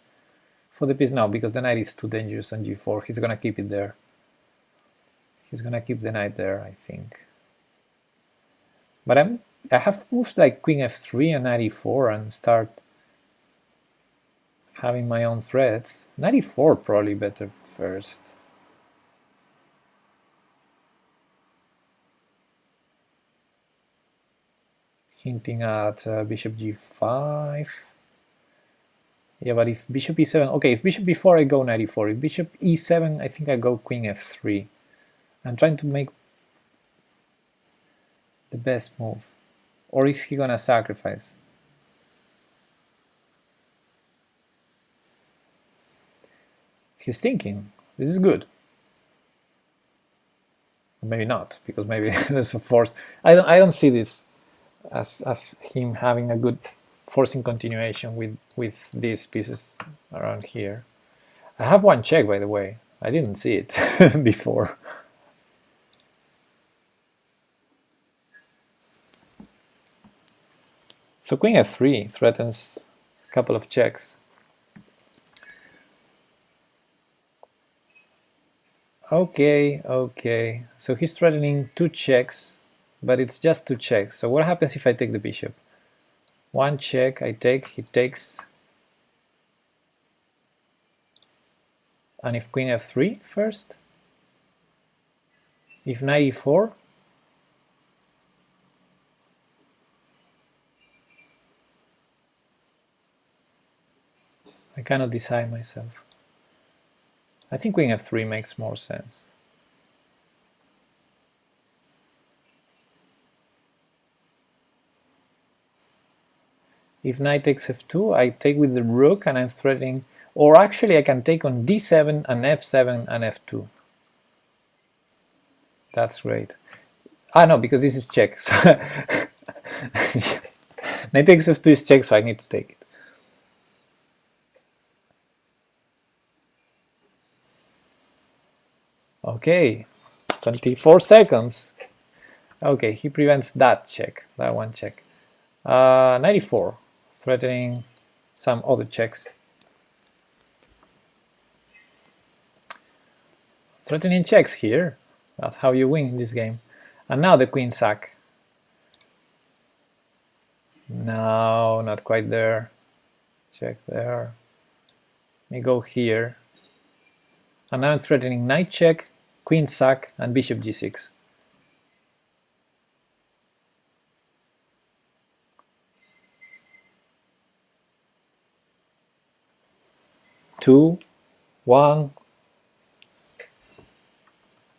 for the piece? No, because the knight is too dangerous on g4. He's gonna keep it there. He's gonna keep the knight there, I think. But I have moves like queen f3 and knight e4 and start having my own threats. Knight e4 probably better first. Hinting at bishop g5. Yeah, but if bishop e7, okay, if bishop b4 I go knight e4. If bishop e7, I think I go queen f3. I'm trying to make the best move. Or is he gonna sacrifice? He's thinking. This is good. Maybe not, because maybe there's a force. I don't see this as him having a good forcing continuation with these pieces around here. I have one check, by the way. I didn't see it before. So queen f3 threatens a couple of checks. Okay, okay. So he's threatening two checks, but it's just two checks. So what happens if I take the bishop? One check, I take, he takes. And if queen f3 first? If knight e4? I cannot decide myself. I think queen f3 makes more sense. If knight takes f2, I take with the rook and I'm threatening, or actually I can take on d7 and f7 and f2. That's great. Ah no, because this is check. So knight takes f2 is check, so I need to take it. Okay, 24 seconds. Okay, he prevents that check, that one check. 94, threatening some other checks. Threatening checks here. That's how you win in this game. And now the queen sack. No, not quite there. Check there. Let me go here. And now I'm threatening knight check, queen sack, and bishop g6. Two, one.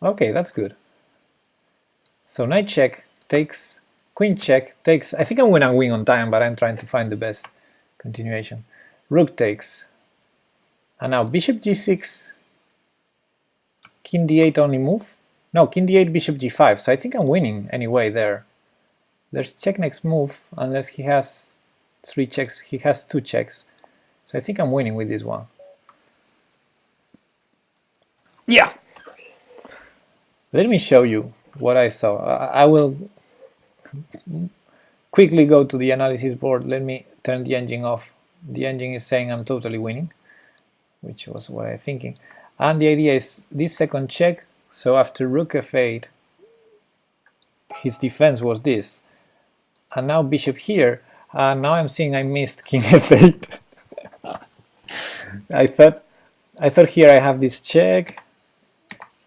Okay, that's good. So knight check takes, queen check takes. I think I'm gonna win on time, but I'm trying to find the best continuation. Rook takes. And now bishop g6, king d8 only move. No, king d8, bishop g5. So I think I'm winning anyway there. There's check next move, unless he has 3 checks. He has 2 checks. So I think I'm winning with this one. Yeah! Let me show you what I saw. I will quickly go to the analysis board. Let me turn the engine off. The engine is saying I'm totally winning, which was what I'm thinking. And the idea is this second check, so after rook f8, his defense was this. And now bishop here, and now I'm seeing I missed king f8. I thought here I have this check,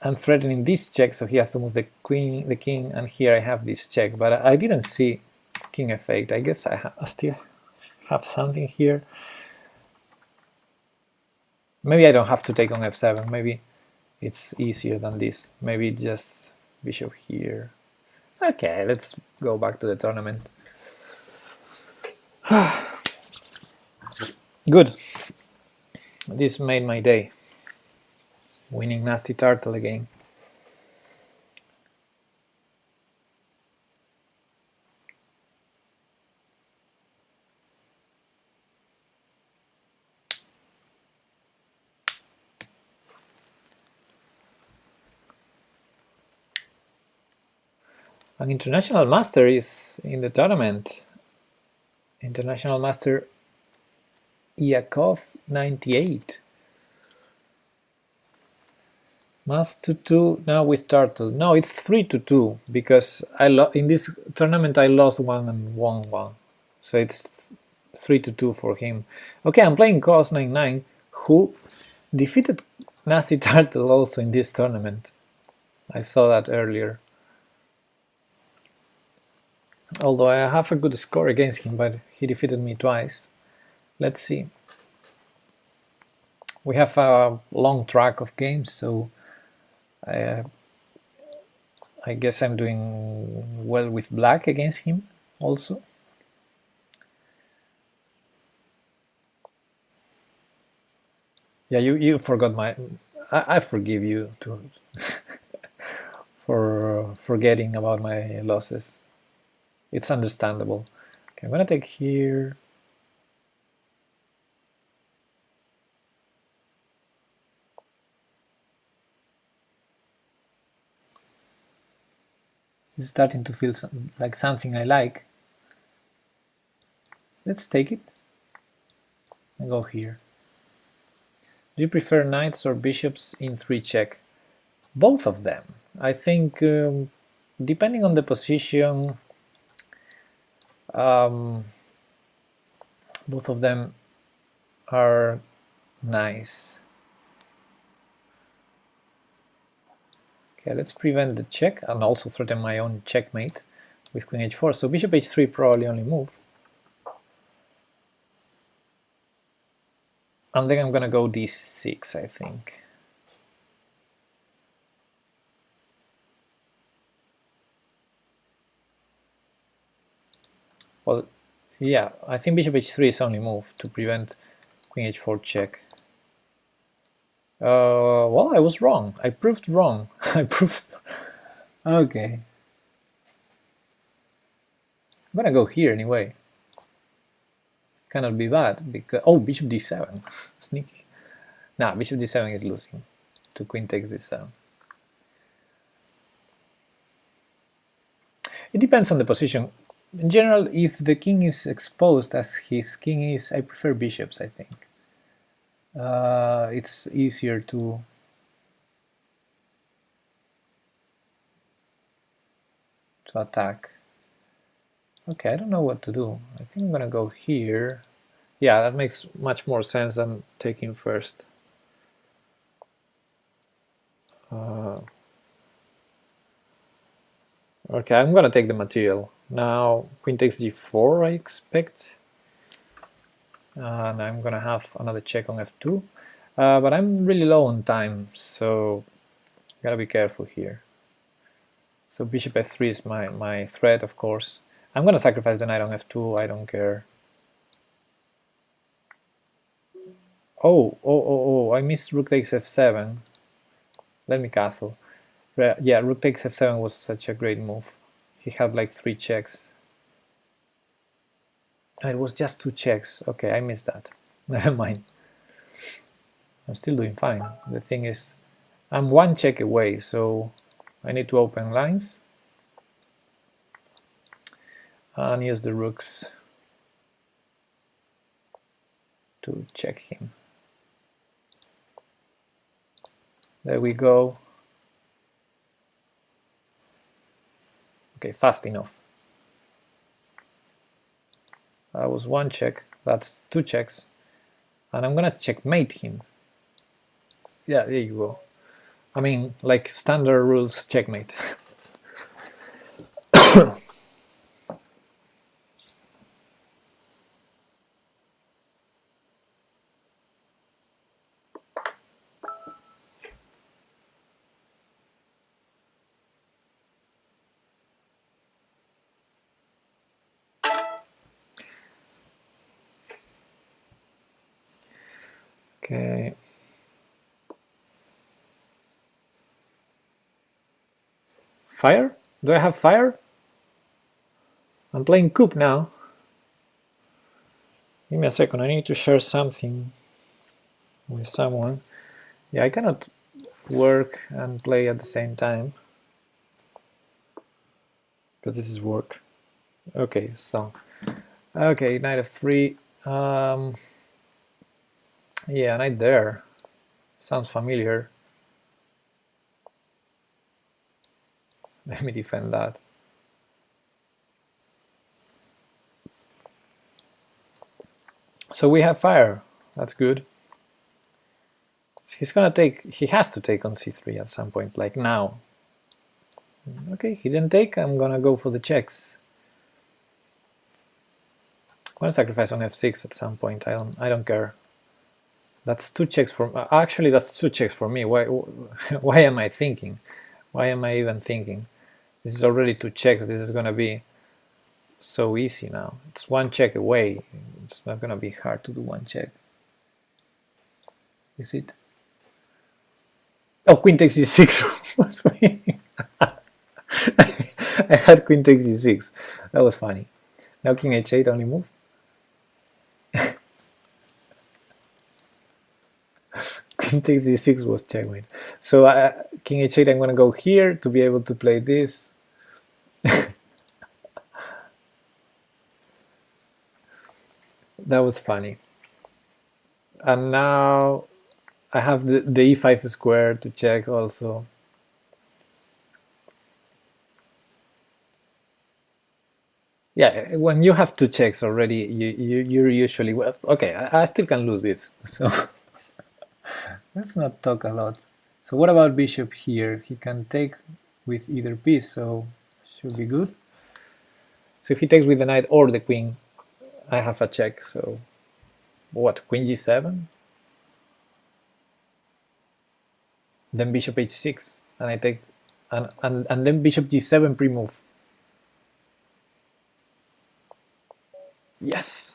I'm threatening this check, so he has to move the queen, the king, and here I have this check, but I didn't see king f8. I guess I still have something here. Maybe I don't have to take on f7. Maybe it's easier than this. Maybe just bishop here. Okay, let's go back to the tournament. Good. This made my day. Winning Nasty Turtle again. An international master is in the tournament. International master Iakov 98. Mas 2-2 now with Turtle. No, it's 3-2 because in this tournament I lost one and won one. So it's 3-2 for him. Okay, I'm playing Cos 99, who defeated Nasty Turtle also in this tournament. I saw that earlier. Although I have a good score against him, but he defeated me twice. Let's see. We have a long track of games, so I guess I'm doing well with black against him also. Yeah, you forgot my... I forgive you to for forgetting about my losses. It's understandable. Okay, I'm gonna take here. It's starting to feel like something I like. Let's take it and go here. Do you prefer knights or bishops in 3 check? Both of them. I think depending on the position, Both of them are nice. Okay, let's prevent the check and also threaten my own checkmate with queen h4. So bishop h3 probably only move. And then I'm gonna go d6, I think. Well, yeah, I think bishop h3 is only move to prevent queen h4 check. Well, I was wrong. I proved wrong. I proved... Okay. I'm gonna go here anyway. Cannot be bad, because... Oh, bishop d7. Sneaky. Nah, bishop d7 is losing to queen takes d7. It depends on the position. In general, if the king is exposed as his king is, I prefer bishops, I think. It's easier to attack. Okay, I don't know what to do. I think I'm gonna go here. Yeah, that makes much more sense than taking first. Okay, I'm gonna take the material. Now queen takes g4, I expect. And I'm gonna have another check on f2. But I'm really low on time, so gotta be careful here. So bishop f3 is my threat, of course. I'm gonna sacrifice the knight on f2, I don't care. Oh, I missed rook takes f7. Let me castle. Yeah, rook takes f7 was such a great move. He had like 3 checks. It was just 2 checks. Okay, I missed that. Never mind. I'm still doing fine. The thing is, I'm 1 check away, so I need to open lines and use the rooks to check him. There we go. Okay, fast enough. That was 1 check, that's 2 checks, and I'm gonna checkmate him. Yeah, there you go. I mean, like standard rules checkmate. Okay. Fire? Do I have fire? I'm playing coup now. Give me a second, I need to share something with someone. Yeah, I cannot work and play at the same time, because this is work. Okay, so... Okay, knight f3. Yeah, knight there. Sounds familiar. Let me defend that. So we have fire. That's good. So he's gonna take. He has to take on c3 at some point, like now. Okay, he didn't take. I'm gonna go for the checks. I'm gonna sacrifice on f6 at some point. I don't care. That's 2 checks for. Actually, that's 2 checks for me. Why am I thinking? Why am I even thinking? This is already 2 checks. This is gonna be so easy now. It's 1 check away. It's not gonna be hard to do 1 check. Is it? Oh, queen takes e6 was winning. I had queen takes e6. That was funny. Now king h8 only move. Queen takes e6 was checkmate. So king h8, I'm gonna go here to be able to play this. That was funny. And now I have the e5 square to check also. Yeah, when you have two checks already, you're usually, well, okay, I still can lose this, so let's not talk a lot. So what about bishop here? He can take with either piece, so should be good. So if he takes with the knight or the queen, I have a check, so what, queen g7? Then bishop h6, and I take, and then bishop g7 pre-move. Yes!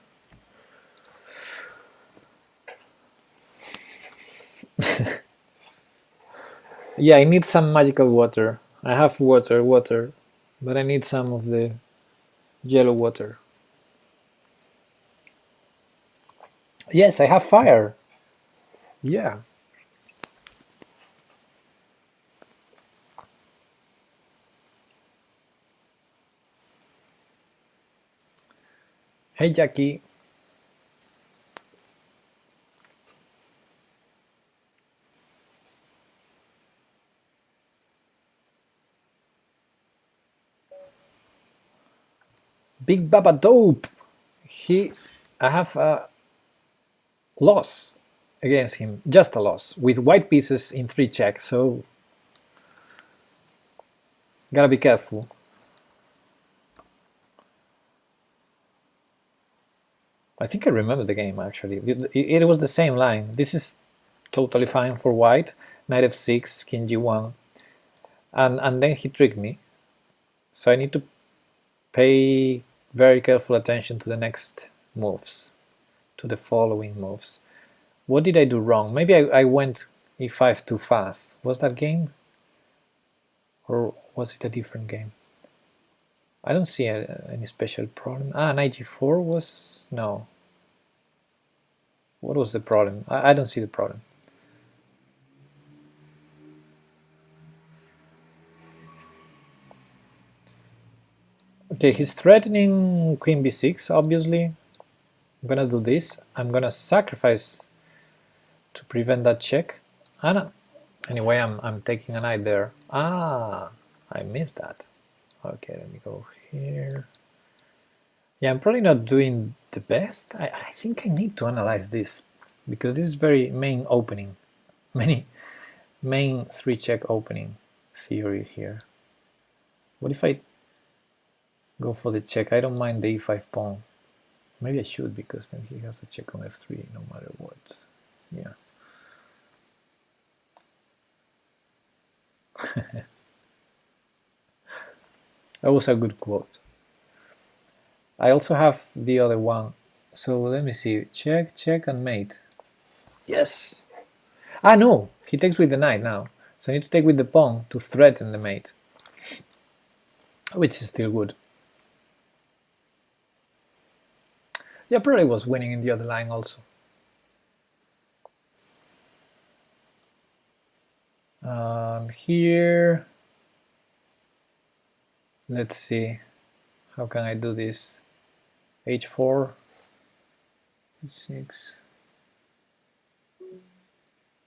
Yeah, I need some magical water. I have water, but I need some of the yellow water. Yes, I have fire. Yeah. Hey, Jackie. Big Baba Dope. I have a loss against him, just a loss, with white pieces in 3 checks, so gotta be careful. I think I remember the game actually. It was the same line. This is totally fine for white. Knight f6, king g1, and then he tricked me. So I need to pay very careful attention to the next moves, to the following moves. What did I do wrong? Maybe I went e5 too fast. Was that game? Or was it a different game? I don't see any special problem. Knight g4 was... no. What was the problem? I don't see the problem. Okay, he's threatening queen b6, obviously. I'm gonna do this. I'm gonna sacrifice to prevent that check. No. Anyway, I'm taking a knight there. I missed that. Okay, let me go here. Yeah, I'm probably not doing the best. I think I need to analyze this, because this is very main opening. Main 3-check opening theory here. What if I go for the check? I don't mind the e5 pawn. Maybe I should, because then he has a check on f3 no matter what. Yeah. That was a good quote. I also have the other one. So let me see. Check, check, and mate. Yes! No! He takes with the knight now. So I need to take with the pawn to threaten the mate. Which is still good. Yeah, probably was winning in the other line also. Here... let's see. How can I do this? h4, h6.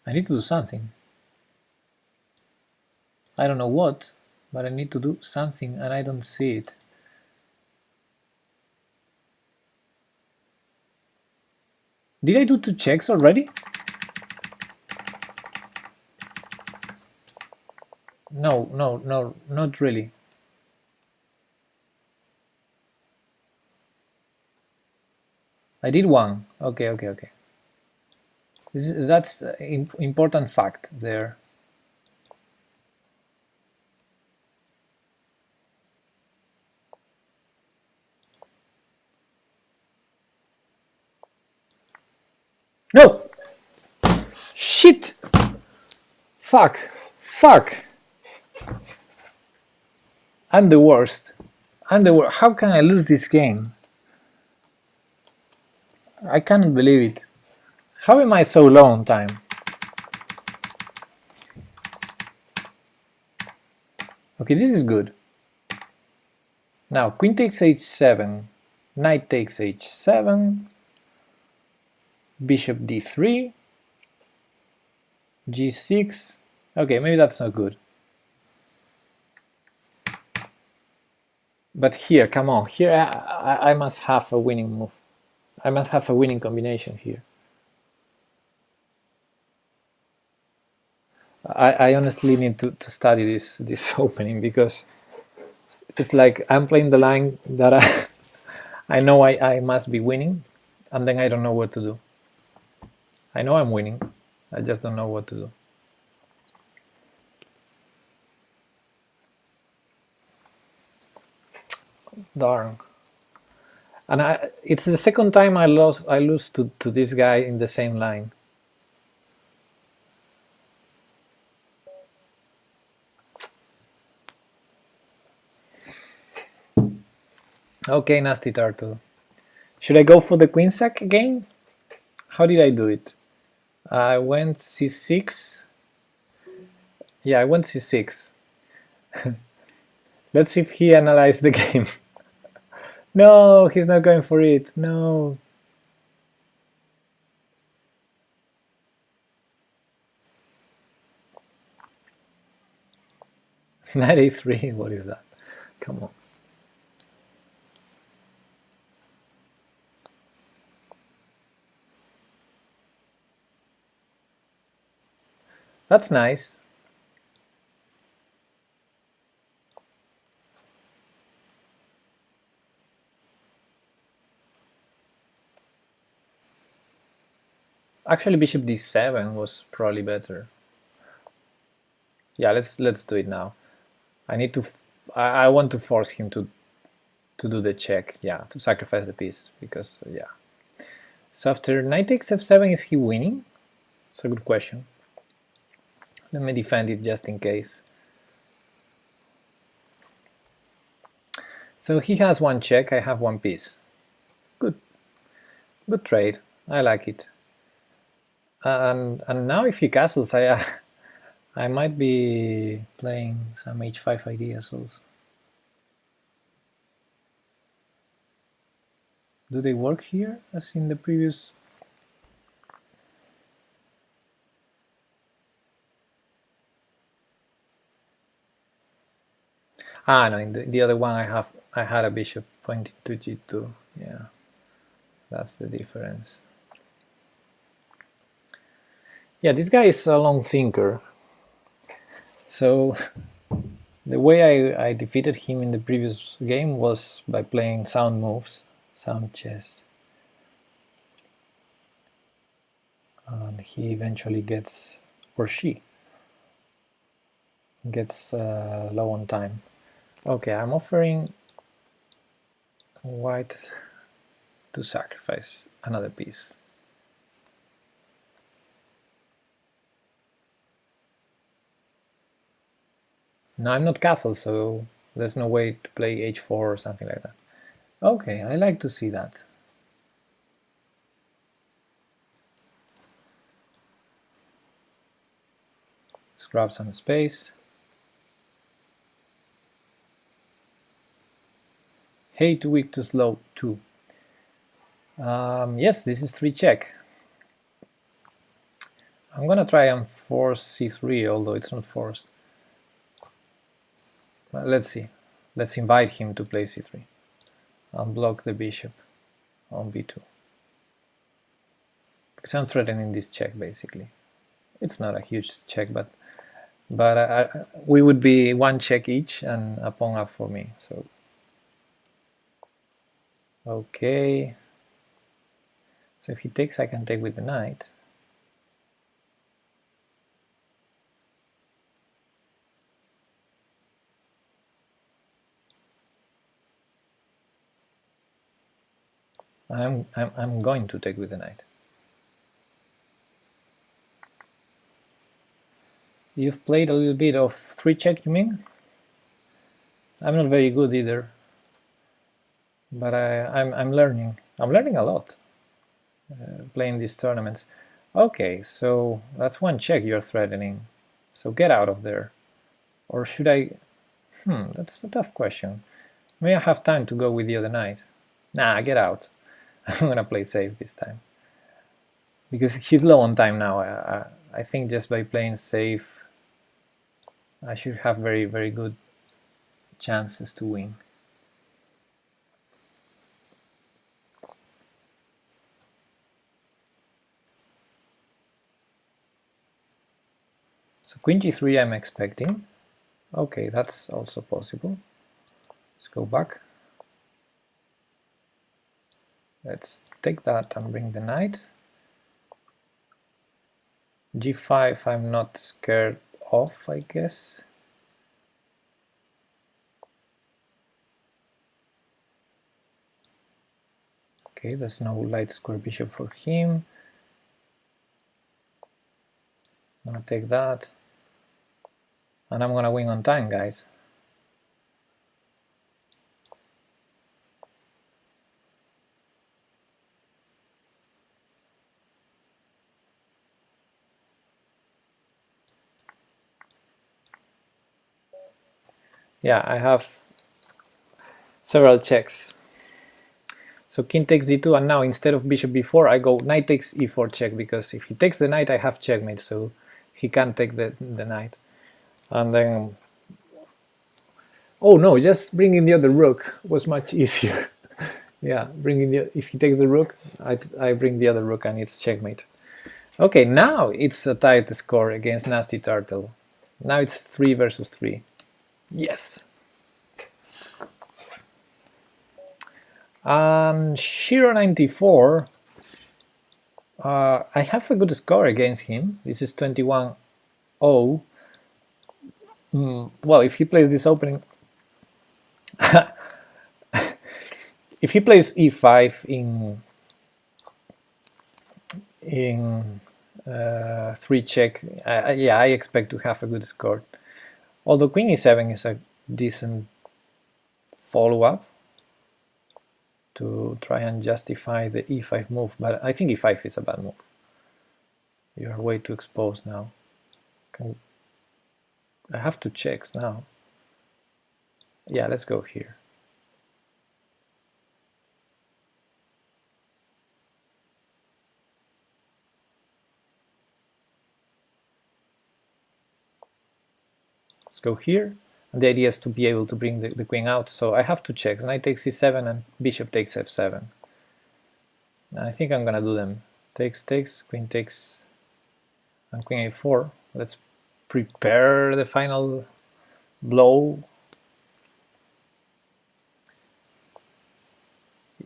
I need to do something. I don't know what, but I need to do something and I don't see it. Did I do 2 checks already? No, not really. I did 1. Okay. That's important fact there. No! Shit! Fuck! I'm the worst. How can I lose this game? I cannot believe it. How am I so low on time? Okay, this is good. Now, queen takes h7, knight takes h7, bishop d3, g6. Okay, maybe that's not good. But here, come on, here I must have a winning move. I must have a winning combination here. I honestly need to study this opening, because it's like I'm playing the line that I know I must be winning, and then I don't know what to do. I know I'm winning, I just don't know what to do. Darn. And it's the second time I lose to this guy in the same line. Okay, Nasty Turtle. Should I go for the queen sack again? How did I do it? I went c6. Yeah, I went c6. Let's see if he analyzed the game. No, he's not going for it. No. Knight a3, what is that? Come on. That's nice. Actually, bishop d7 was probably better. Yeah, let's do it now. I need to. I want to force him to do the check. Yeah, to sacrifice the piece, because yeah. So after knight takes f7, is he winning? It's a good question. Let me defend it just in case. So he has one check, I have one piece. Good trade. I like it. And now if he castles, I might be playing some h5 ideas also. Do they work here as in the previous? Ah, no, in the other one I had a bishop pointing to g2. Yeah, that's the difference. Yeah, this guy is a long thinker. So the way I defeated him in the previous game was by playing sound moves, sound chess. And he eventually gets, or she gets low on time. Okay, I'm offering white to sacrifice another piece. No, I'm not castled, so there's no way to play h4 or something like that. Okay, I like to see that. Let's grab some space. Hey, too weak, too slow, 2. Yes, this is 3 check. I'm gonna try and force c3, although it's not forced. Well, let's see. Let's invite him to play c3. I'll block the bishop on b2. Because I'm threatening this check, basically. It's not a huge check, but we would be 1 check each and a pawn up for me. So okay. So if he takes, I can take with the knight. I'm going to take with the knight. You've played a little bit of 3 check, you mean? I'm not very good either, but I'm learning. I'm learning a lot playing these tournaments. Okay, so that's 1 check you're threatening. So get out of there. Or should I? That's a tough question. May I have time to go with the other knight? Nah, get out. I'm gonna play safe this time. Because he's low on time now. I think just by playing safe, I should have very, very good chances to win. So queen g3 I'm expecting. Okay, that's also possible. Let's go back. Let's take that and bring the knight. g5 I'm not scared of, I guess. Okay, there's no light square bishop for him. I'm gonna take that. And I'm gonna win on time, guys. Yeah, I have several checks. So king takes d2, and now instead of bishop b4, I go knight takes e4 check, because if he takes the knight, I have checkmate, so he can't take the knight. And then, oh no, just bringing the other rook was much easier. Yeah, bringing if he takes the rook, I bring the other rook and it's checkmate. Okay, now it's a tight score against Nasty Turtle. Now it's 3 versus 3. Yes! And Shiro94, I have a good score against him. This is 21-0. Well, if he plays this opening, if he plays e5 in 3 check, yeah, I expect to have a good score. Although queen e7 is a decent follow-up to try and justify the e5 move, but I think e5 is a bad move. You are way too exposed now. I have 2 checks now. Yeah, let's go here. Let's go here. And the idea is to be able to bring the queen out, so I have 2 checks. Knight takes c7 and bishop takes f7. And I think I'm gonna do them. Takes, queen takes, and queen a4. Let's prepare the final blow.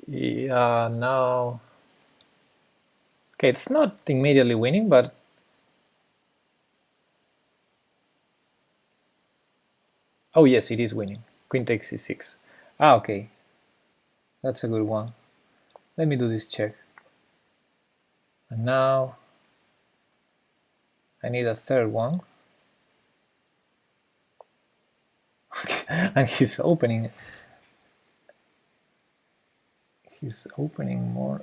Yeah, now... Okay, it's not immediately winning, but... Oh yes, it is winning. Queen takes c6. Ah, okay. That's a good one. Let me do this check. And now... I need a third one. And he's opening more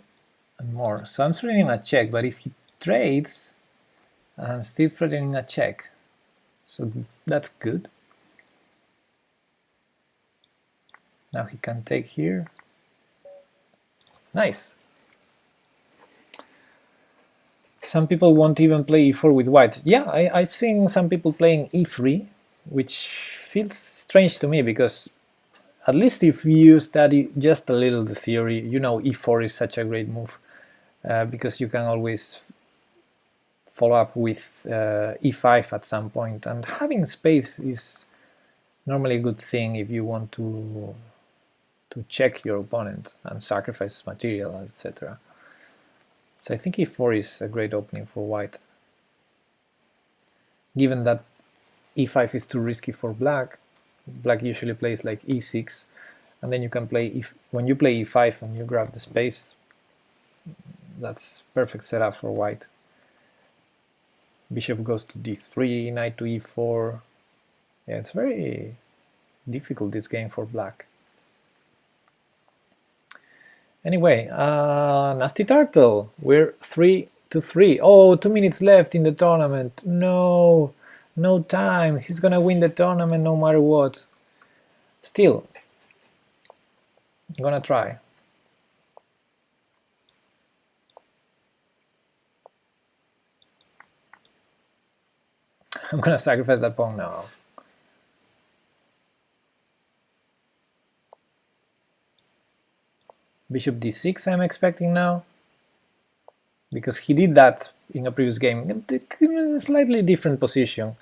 and more. So I'm threatening a check, but if he trades, I'm still threatening a check. So that's good. Now he can take here. Nice. Some people won't even play e4 with white. Yeah, I've seen some people playing e3, which feels strange to me, because at least if you study just a little the theory, you know e4 is such a great move, because you can always follow up with e5 at some point, and having space is normally a good thing if you want to check your opponent and sacrifice material, etc. So I think e4 is a great opening for white. Given that e5 is too risky for black, black usually plays like e6, and then you can play, when you play e5 and you grab the space, that's perfect setup for white. Bishop goes to d3, knight to e4. Yeah, it's very difficult this game for black. Anyway, Nasty Turtle, we're 3-3. Oh, 2 minutes left in the tournament. No, no time. He's gonna win the tournament no matter what. Still, I'm gonna try. I'm gonna sacrifice that pawn now. Bishop d6 I'm expecting now, because he did that in a previous game. Slightly different position.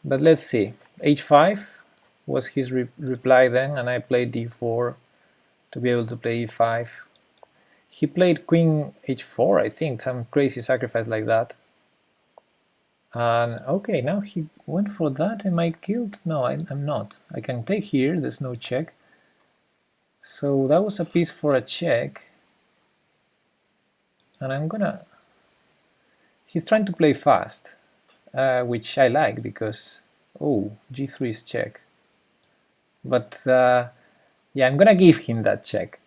But let's see. h5 was his reply then, and I played d4 to be able to play e5. He played queen h4, I think, some crazy sacrifice like that. And okay, now he went for that. Am I killed? No, I'm not. I can take here, there's no check. So that was a piece for a check. And I'm gonna... He's trying to play fast, which I like because... Oh, g3 is check. But yeah, I'm gonna give him that check.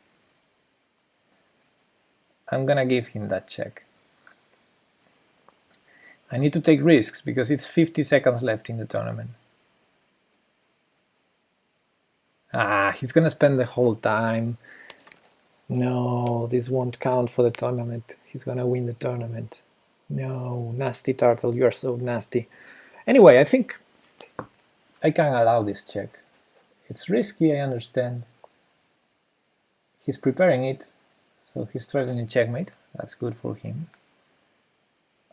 I'm gonna give him that check. I need to take risks because it's 50 seconds left in the tournament. Ah, he's gonna spend the whole time. No, this won't count for the tournament. He's gonna win the tournament. No, nasty turtle, you're so nasty. Anyway, I think I can allow this check. It's risky, I understand. He's preparing it, so he's threatening checkmate. That's good for him.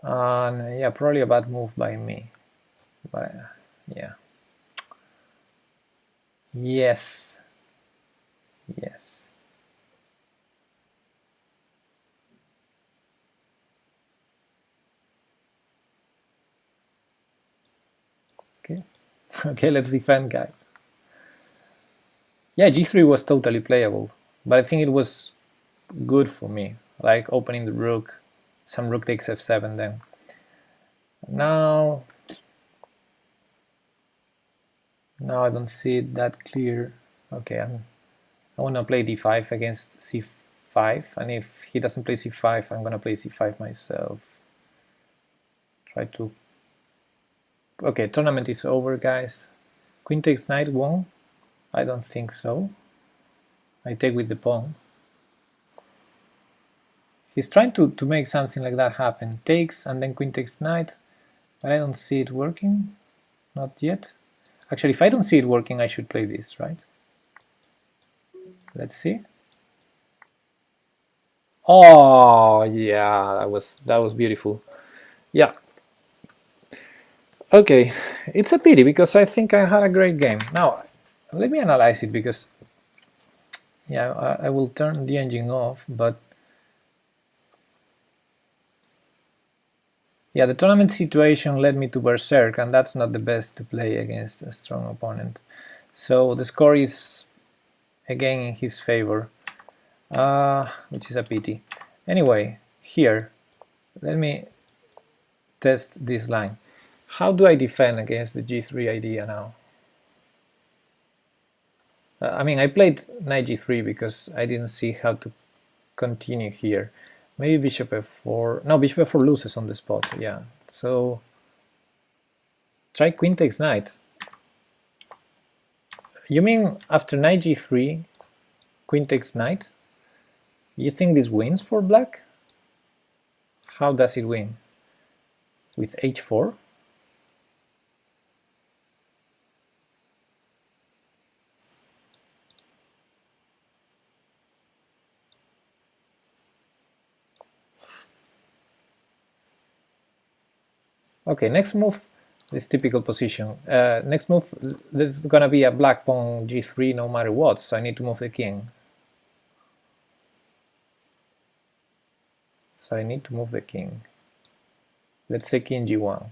And yeah, probably a bad move by me. But yeah. Yes. Yes. Okay. Okay, let's defend, guy. Yeah, g3 was totally playable, but I think it was good for me, like opening the rook, some rook takes f7 then. Now I don't see it that clear. Okay, I want to play d5 against c5, and if he doesn't play c5, I'm gonna play c5 myself. Try to... Okay, tournament is over, guys. Queen takes knight won? I don't think so. I take with the pawn. He's trying to make something like that happen. Takes and then queen takes knight, but I don't see it working. Not yet. Actually, if I don't see it working, I should play this, right? Let's see. Oh yeah, that was beautiful. Yeah. Okay, it's a pity because I think I had a great game. Now, let me analyze it because yeah, I will turn the engine off, but yeah, the tournament situation led me to Berserk, and that's not the best to play against a strong opponent. So the score is again in his favor, which is a pity. Anyway, here, let me test this line. How do I defend against the g3 idea now? I mean, I played knight g3 because I didn't see how to continue here. Maybe bishop f4. No, bishop f4 loses on the spot, yeah. So try queen takes knight. You mean after knight g3, queen takes knight? You think this wins for black? How does it win? With h4? Okay, next move, this typical position. Next move, there's gonna be a black pawn g3 no matter what, so I need to move the king. So I need to move the king. Let's say king g1.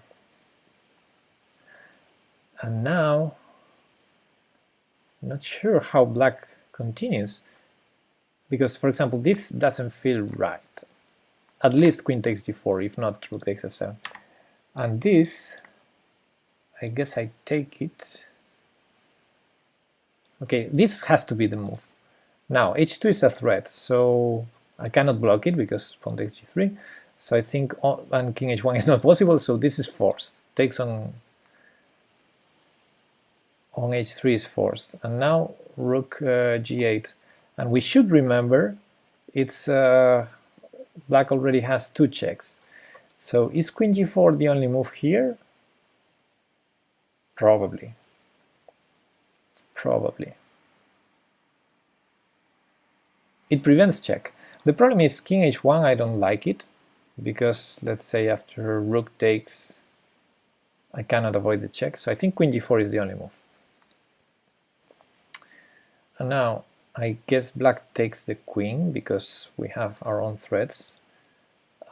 And now, I'm not sure how black continues, because for example, this doesn't feel right. At least queen takes g4, if not rook takes f7. And this, I guess I take it. Okay, this has to be the move. Now, h2 is a threat, so I cannot block it because pawn takes g3. So I think, and king h1 is not possible, so this is forced. Takes on h3 is forced. And now rook g8. And we should remember, it's black already has two checks. So is queen g4 the only move here? Probably. Probably. It prevents check. The problem is king h1, I don't like it, because let's say after rook takes, I cannot avoid the check, so I think queen g4 is the only move. And now I guess black takes the queen because we have our own threats,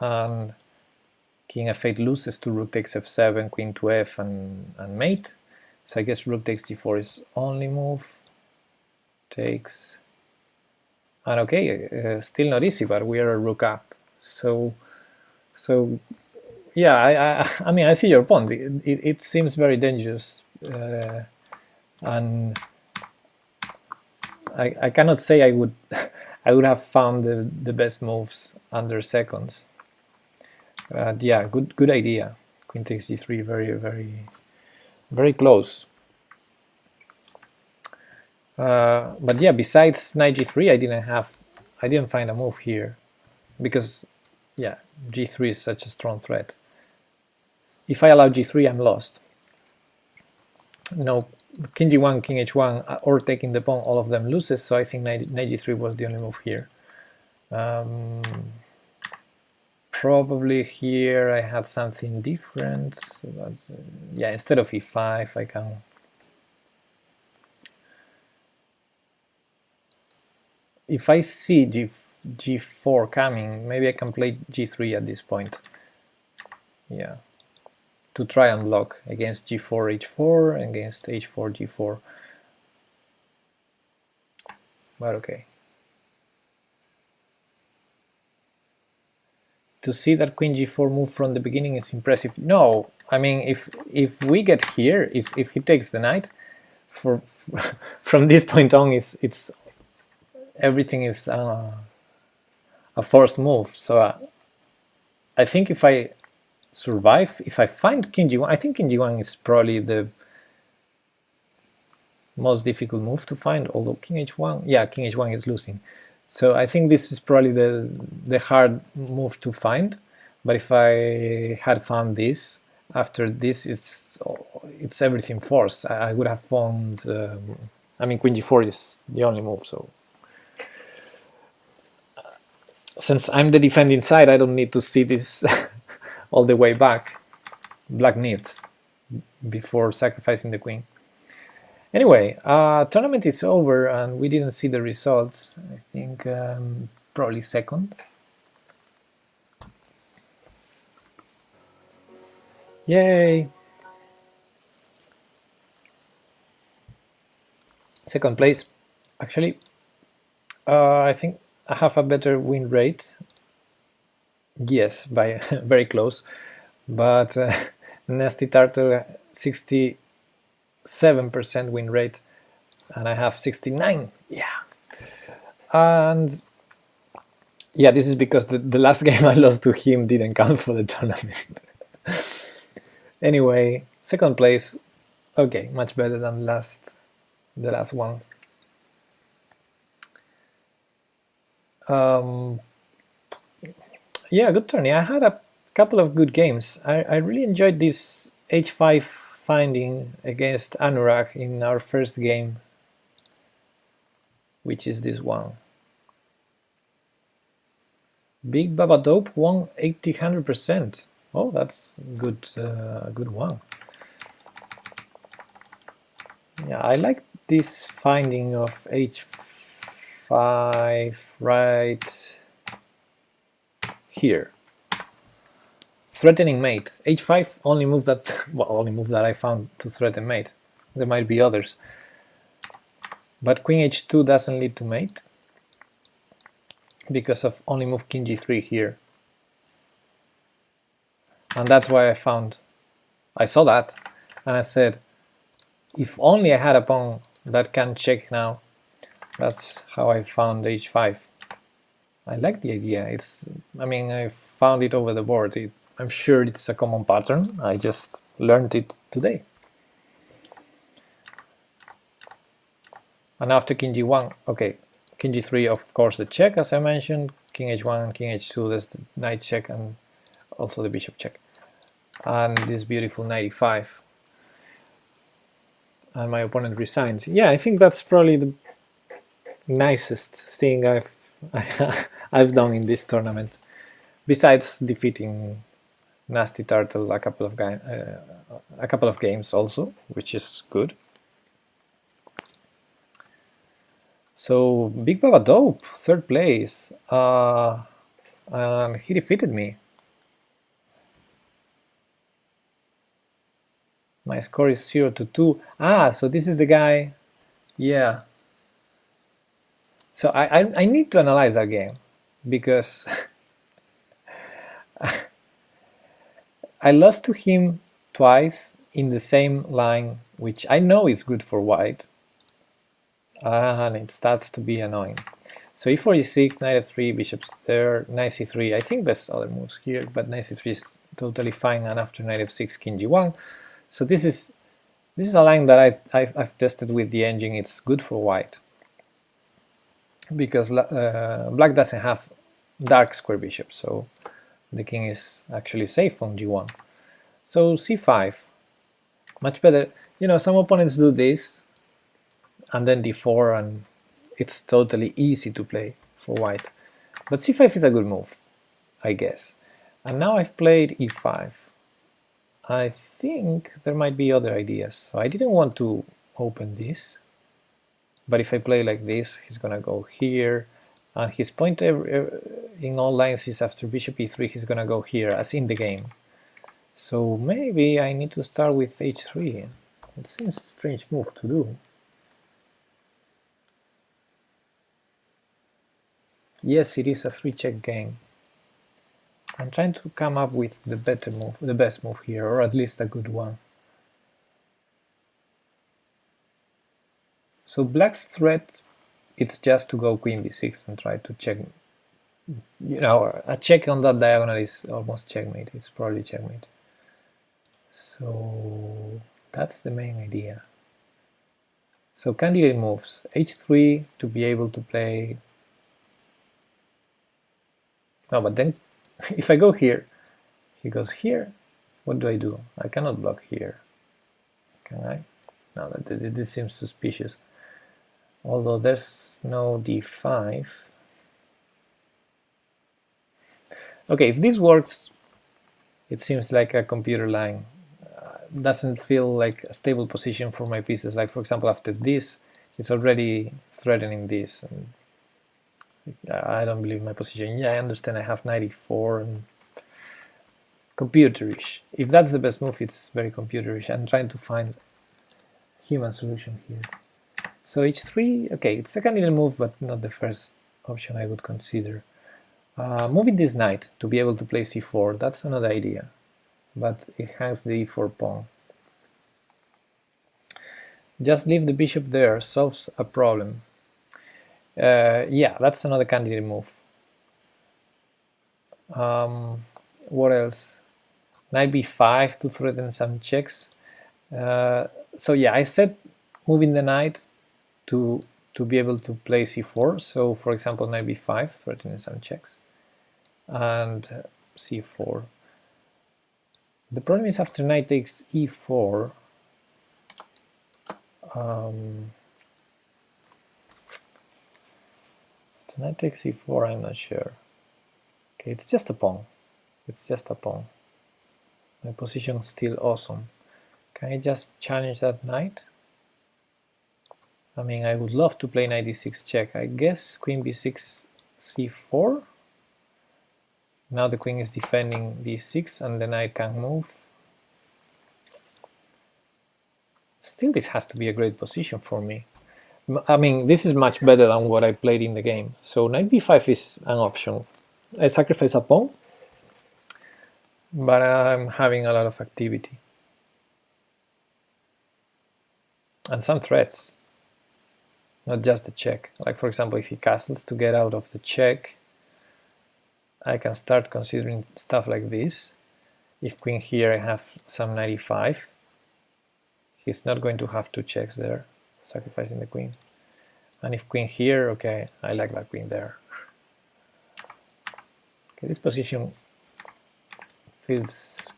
and king f8 loses to rook takes f7, queen to f, and mate. So I guess rook takes g4 is only move. Takes, and okay, still not easy, but we are a rook up. So yeah, I mean I see your point. It seems very dangerous, and I cannot say I would I would have found the best moves under seconds. Yeah, good idea. Queen takes g3, very close. But yeah, besides knight g3, I didn't find a move here, because yeah, g3 is such a strong threat. If I allow g3, I'm lost. No, king g1, king h1, or taking the pawn, all of them loses. So I think knight g3 was the only move here. Probably here I had something different, but yeah, instead of e5 I can if I see g4 coming, maybe I can play g3 at this point. Yeah, to try and block against g4 h4, against h4 g4. But okay. To see that queen g4 move from the beginning is impressive. No, I mean if we get here, if he takes the knight, from this point on it's everything is a forced move. So I think if I survive, if I find king g1, I think king g1 is probably the most difficult move to find, although king h1, yeah, king h1 is losing. So I think this is probably the hard move to find. But if I had found this, after this it's everything forced. I would have found, I mean queen g4 is the only move, so since I'm the defending side, I don't need to see this all the way back. Black needs before sacrificing the queen. Anyway, tournament is over and we didn't see the results. I think probably second. Yay! Second place. Actually, I think I have a better win rate. Yes, by very close. But Nasty Turtle 67% win rate, and I have 69. Yeah. And yeah, this is because the last game I lost to him didn't count for the tournament. Anyway, second place. Okay, much better than the last one. Yeah, good tourney. I had a couple of good games. I really enjoyed this h5 finding against Anurag in our first game, which is this one. Big Baba Dope won 100%. Oh, that's good, good one. Yeah, I like this finding of h5 right here. Threatening mate. h5 only move that, well, only move that I found to threaten mate. There might be others. But queen h2 doesn't lead to mate because of only move king g3 here. And that's why I saw that and I said, if only I had a pawn that can check now. That's how I found h5. I like the idea. I mean, I found it over the board. I'm sure it's a common pattern. I just learned it today. And after king g1, okay, king g3, of course, the check, as I mentioned. King h1, king h2, there's the knight check, and also the bishop check. And this beautiful knight e5. And my opponent resigns. Yeah, I think that's probably the nicest thing I've done in this tournament, besides defeating Nasty Turtle a couple of a couple of games also, which is good. So Big Baba Dope, third place, and he defeated me. My score is 0-2. Ah, so this is the guy. Yeah. So I need to analyze that game, because I lost to him twice in the same line, which I know is good for white, and it starts to be annoying. So e4, e6, knight f3, bishop's there, knight c3. I think there's other moves here, but knight c3 is totally fine, and after knight f6, king g1. So this is a line that I've tested with the engine. It's good for white, because black doesn't have dark square bishop, so the king is actually safe on g1. So c5, much better. You know, some opponents do this, and then d4, and it's totally easy to play for white. But c5 is a good move, I guess. And now I've played e5. I think there might be other ideas. So I didn't want to open this, but if I play like this, he's gonna go here, and his point in all lines is after bishop e3, he's gonna go here, as in the game. So maybe I need to start with h3. It seems a strange move to do. Yes, it is a 3-check game. I'm trying to come up with the better move, the best move here, or at least a good one. So black's threat, it's just to go queen b6 and try to check. You know, a check on that diagonal is almost checkmate. It's probably checkmate. So that's the main idea. So candidate moves h3 to be able to play. No, but then if I go here, he goes here. What do I do? I cannot block here. Can I? No, this seems suspicious. Although there's no d5. Okay, if this works, it seems like a computer line. Doesn't feel like a stable position for my pieces. Like, for example, after this, it's already threatening this. And I don't believe my position. Yeah, I understand I have 94 and computerish. If that's the best move, it's very computerish. I'm trying to find human solution here. So h3, okay, it's a candidate move, but not the first option I would consider. Moving this knight to be able to play c4, that's another idea, but it hangs the e4 pawn. Just leave the bishop there, solves a problem. Yeah, that's another candidate move. What else? Knight b5 to threaten some checks. So yeah, I said moving the knight to be able to play c4. So for example, knight b5 threatening some checks, and c4. The problem is after knight takes e4. Knight takes e4, I'm not sure. Okay, it's just a pawn. It's just a pawn. My position is still awesome. Can I just challenge that knight? I mean, I would love to play knight d6 check. I guess queen b6 c4. Now the queen is defending d6 and the knight can move. Still, this has to be a great position for me. I mean, this is much better than what I played in the game. So knight b5 is an option. I sacrifice a pawn, but I'm having a lot of activity. And some threats, not just the check. Like, for example, if he castles to get out of the check, I can start considering stuff like this. If queen here, I have some 95. He's not going to have two checks there, sacrificing the queen. And if queen here, okay, I like that queen there. Okay, this position feels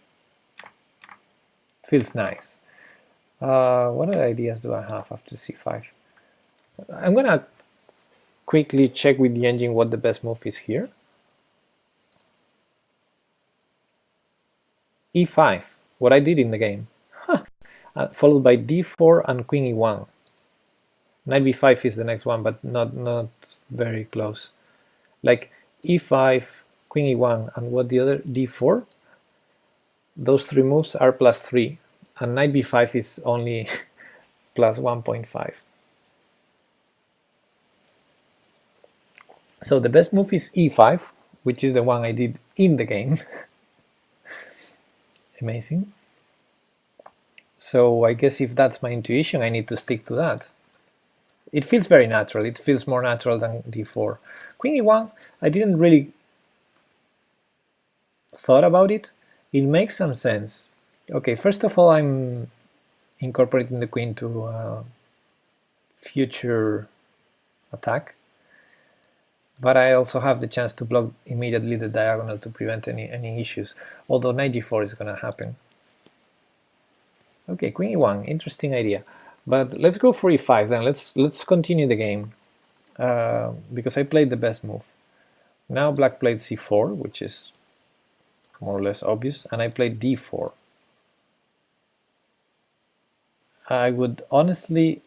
nice. What other ideas do I have after c5? I'm gonna quickly check with the engine what the best move is here. e5, what I did in the game. followed by d4 and queen e1. Knight b5 is the next one, but not very close. Like e5, queen e1, and what the other, d4, those three moves are +3, and knight b5 is only plus 1.5. So the best move is e5, which is the one I did in the game. Amazing. So I guess if that's my intuition, I need to stick to that. It feels very natural. It feels more natural than d4. Queen e1, I didn't really thought about it. It makes some sense. Okay, first of all, I'm incorporating the queen to future attack, but I also have the chance to block immediately the diagonal to prevent any issues, although knight d4 is going to happen. Okay, queen e1, interesting idea. But let's go for e5 then. Let's continue the game, because I played the best move. Now black played c4, which is more or less obvious, and I played d4. I would honestly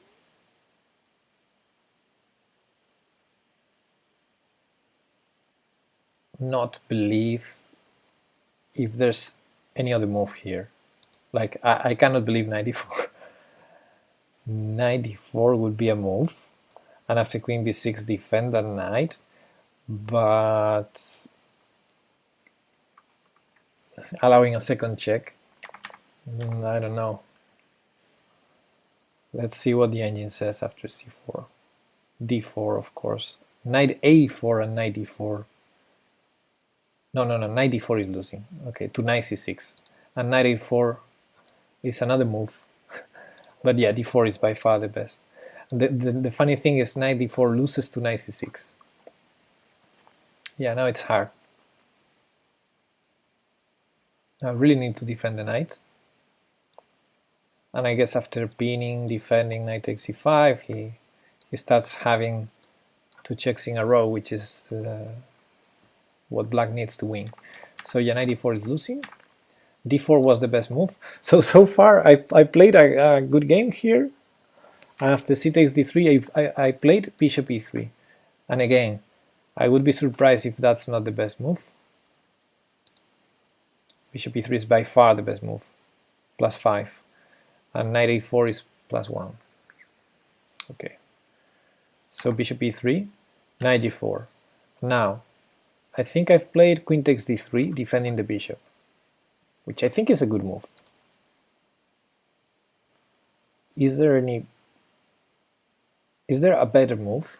not believe if there's any other move here. Like, I cannot believe knight d4. Knight d4 would be a move, and after queen b6 defend that knight, but allowing a second check, I don't know. Let's see what the engine says after c4. d4, of course. Knight a4 and knight d4. No, knight d4 is losing. Okay, to knight c6. And knight a4 is another move. But yeah, d4 is by far the best. The funny thing is knight d4 loses to knight c6. Yeah, now it's hard. I really need to defend the knight. And I guess after pinning, defending, knight takes c5, he starts having 2 checks in a row, which is what black needs to win. So yeah, knight d4 is losing. d4 was the best move. So far I played a good game here. And after c takes d3, I played bishop e3. And again, I would be surprised if that's not the best move. Bishop e3 is by far the best move, +5. And knight a4 is +1. Okay. So bishop e3, knight d4. Now, I think I've played queen takes d3, defending the bishop, which I think is a good move. Is there a better move,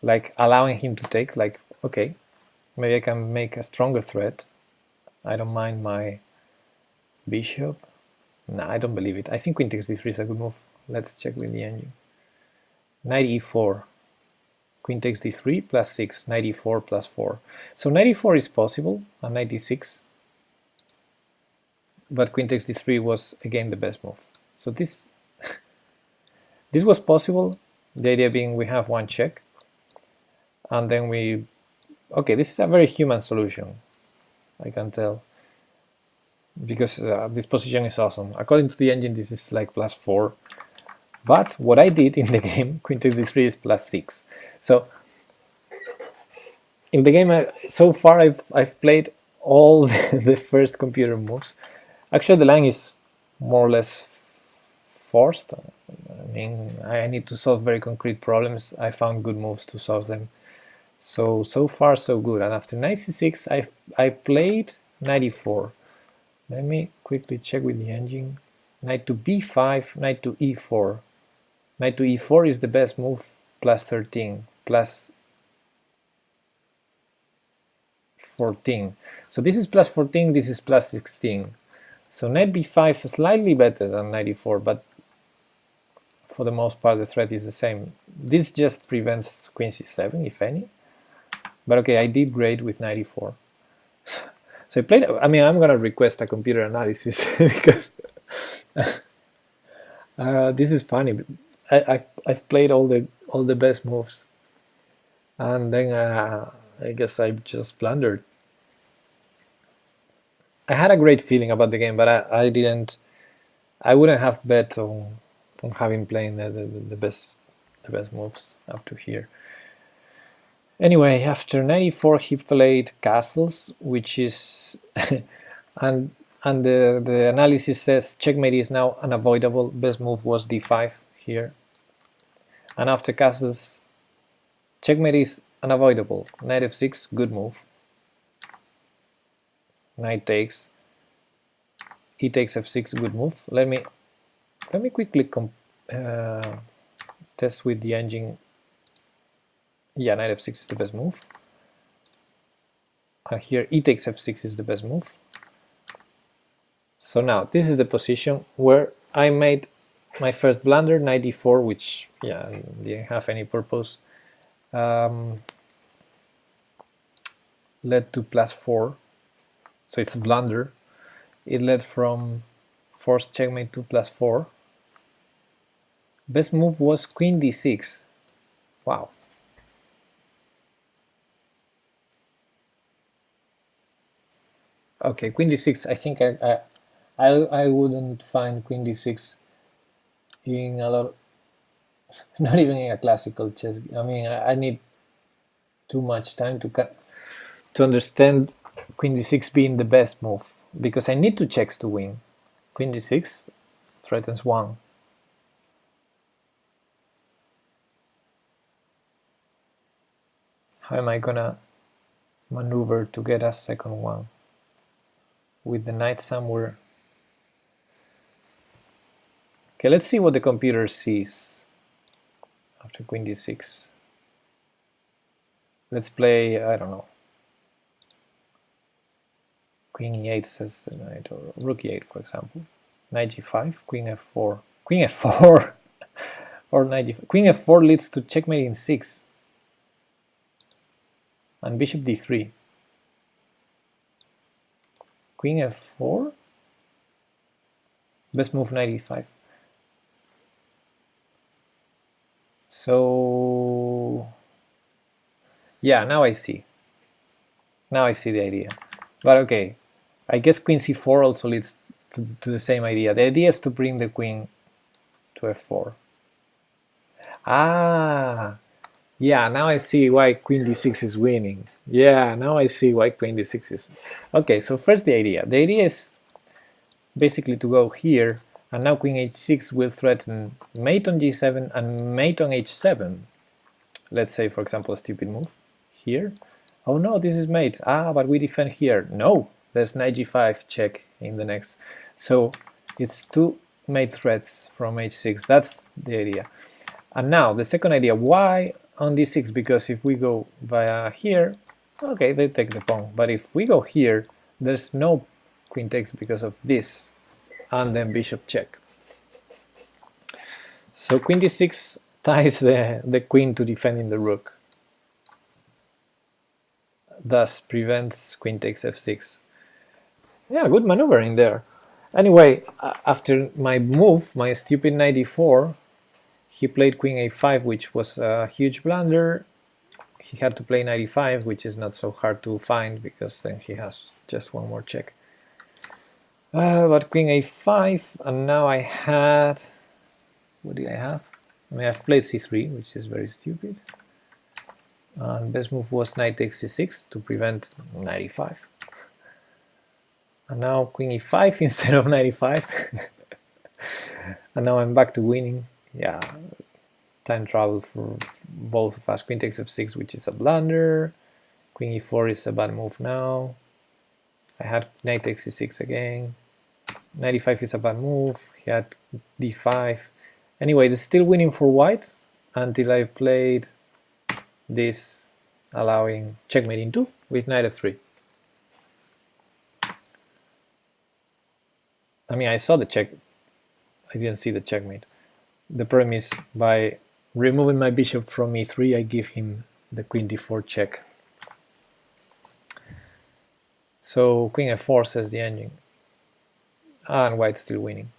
like allowing him to take, like, okay, maybe I can make a stronger threat. I don't mind my bishop. No, I don't believe it. I think queen takes d3 is a good move. Let's check with the engine. Knight e4, queen takes d3 +6, knight e4 +4. So knight e4 is possible, and knight d6, but queen takes d3 was again the best move. So this this was possible. The idea being we have one check, and then we, okay, this is a very human solution, I can tell, because this position is awesome. According to the engine, this is like +4, but what I did in the game, queen takes d3 is +6. So in the game, so far I've played all the first computer moves. Actually, the line is more or less forced. I mean, I need to solve very concrete problems. I found good moves to solve them. So far so good. And after knight c6, I played knight e4. Let me quickly check with the engine. Knight to b5, knight to e4. Knight to e4 is the best move, +13, +14. So this is +14, this is +16. So knight b5 is slightly better than knight e4, but for the most part the threat is the same. This just prevents queen c7, if any. But okay, I did great with knight e4. So I played, I mean, I'm gonna request a computer analysis because this is funny. I've played all the best moves, and then I guess I just blundered. I had a great feeling about the game, but I didn't I wouldn't have bet on having playing the best moves up to here. Anyway, after 94 he played castles, which is and the analysis says checkmate is now unavoidable. Best move was d5 here, and after castles, checkmate is unavoidable. Knight f6, good move. Knight takes, e takes f6, good move. Let me quickly test with the engine. Yeah, knight f6 is the best move. And here e takes f6 is the best move. So now this is the position where I made my first blunder, knight d4, which didn't have any purpose. Led to +4, so it's a blunder. It led from forced checkmate to +4. Best move was queen d6. Wow. Okay, queen d6. I think I wouldn't find queen d6 in a lot, not even in a classical chess. I mean, I need too much time to understand queen d6 being the best move, because I need 2 checks to win. Queen d6 threatens 1. How am I gonna maneuver to get a second one with the knight somewhere? Okay, let's see what the computer sees after queen d6. Let's play, I don't know, queen e8 says the knight, or rook e8 for example. Knight g5, queen f4, queen f4 or knight g5. Queen f4 leads to checkmate in 6 and bishop d3. Queen f4, best move knight e5. So yeah, now I see the idea. But okay, I guess queen c4 also leads to the same idea. The idea is to bring the queen to f4. Ah, yeah, now I see why queen d6 is winning. Yeah, now I see why queen d6 is... Okay, so first the idea. The idea is basically to go here, and now queen h6 will threaten mate on g7 and mate on h7. Let's say, for example, a stupid move here. Oh no, this is mate. Ah, but we defend here. No, there's knight g5 check in the next. So it's 2 mate threats from h6. That's the idea. And now the second idea, why on d6? Because if we go via here, okay, they take the pawn. But if we go here, there's no queen takes because of this, and then bishop check. So queen d6 ties the queen to defending the rook, thus prevents queen takes f6. Yeah, good maneuver in there. Anyway, after my move, my stupid knight d4, he played queen a5, which was a huge blunder. He had to play knight e5, which is not so hard to find, because then he has just one more check. But queen a5, and now I had... What did I have? I mean, I've played c3, which is very stupid. And best move was knight takes c6 to prevent knight e5. And now queen e5 instead of knight e5. And now I'm back to winning. Yeah, time travel for both of us. Queen takes f6, which is a blunder. Queen e4 is a bad move now. I had knight takes c6 again. Knight e5 is a bad move. He had d5. Anyway, it's still winning for white until I played this, allowing checkmate in 2 with knight f3. I mean, I saw the check. I didn't see the checkmate. The problem is, by removing my bishop from e3, I give him the queen d4 check. So queen f4 says the engine. And white's still winning.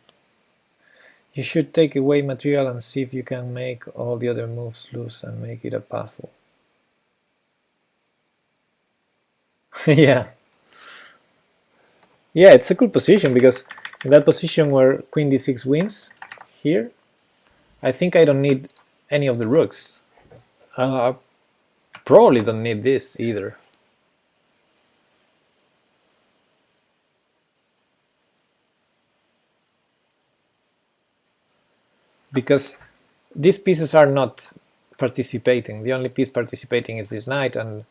You should take away material and see if you can make all the other moves loose and make it a puzzle. Yeah. Yeah, it's a cool position, because in that position where queen d6 wins here, I think I don't need any of the rooks. Probably don't need this either. Because these pieces are not participating. The only piece participating is this knight, and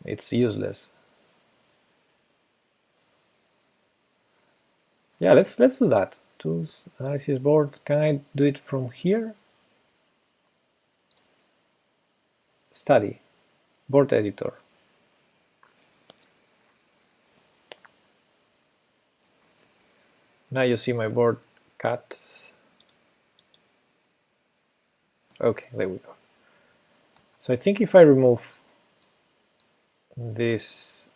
it's useless. Yeah, let's do that. Tools, analysis board. Can I do it from here? Study, board editor. Now you see my board cut. Okay, there we go. So I think if I remove this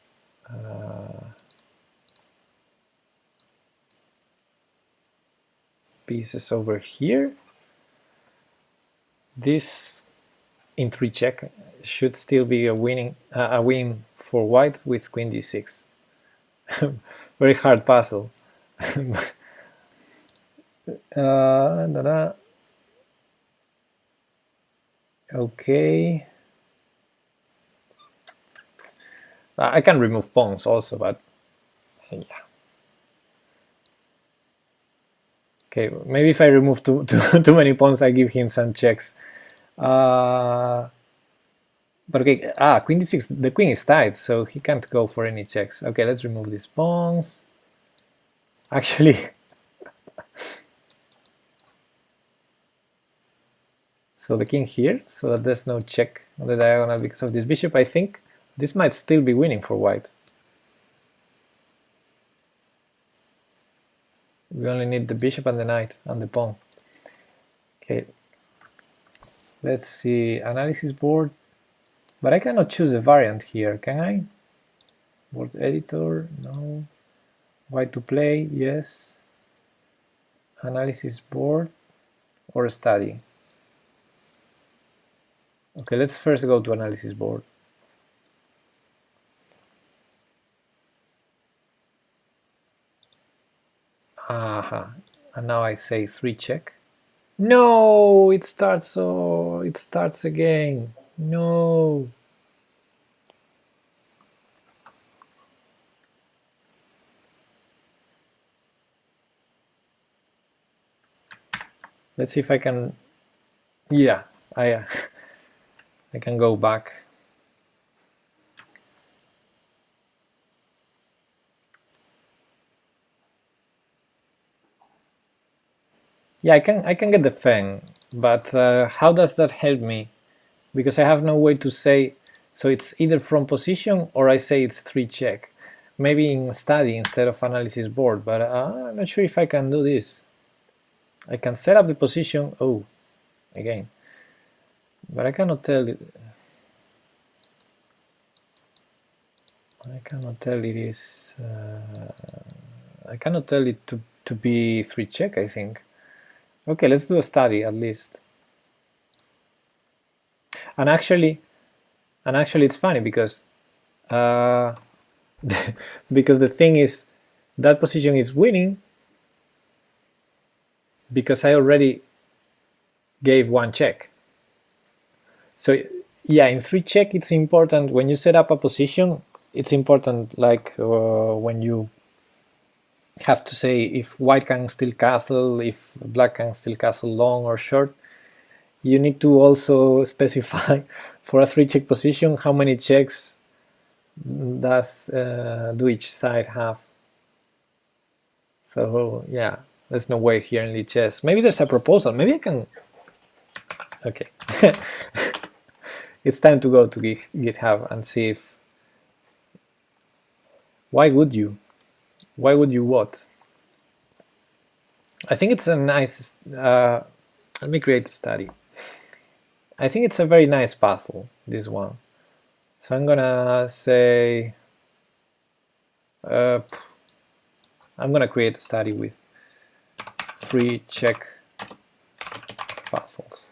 pieces over here, this in 3 check should still be a win for white with queen d6. Very hard puzzle. Okay. I can remove pawns also, but yeah. Okay, maybe if I remove too many pawns, I give him some checks. But okay, queen d6, the queen is tied, so he can't go for any checks. Okay, let's remove these pawns. Actually, so the king here, so that there's no check on the diagonal because of this bishop. I think this might still be winning for white. We only need the bishop and the knight and the pawn. Okay, let's see, analysis board. But I cannot choose a variant here, can I? Board editor, no. White to play, yes. Analysis board or study. Okay, let's first go to analysis board. Aha, and now I say 3 check. No, it starts again. No. Let's see if I can. Yeah, I can go back. Yeah, I can get the fang, but how does that help me? Because I have no way to say. So it's either from position or I say it's 3 check. Maybe in study instead of analysis board, but I'm not sure if I can do this. I can set up the position. Oh, again. But I cannot tell it. I cannot tell it is. I cannot tell it to be 3 check, I think. Okay, let's do a study at least. And actually it's funny because because the thing is that position is winning because I already gave 1 check. So yeah, in 3 check it's important when you set up a position. It's important, like when you have to say if white can still castle, if black can still castle long or short. You need to also specify for a 3 check position how many checks does do each side have. So yeah, there's no way here in Lichess. Maybe there's a proposal. Maybe I can. Okay, it's time to go to GitHub and see if. Why would you? Why would you what? I think it's a nice. Let me create a study. I think it's a very nice puzzle, this one. So I'm gonna say I'm gonna create a study with 3 check puzzles.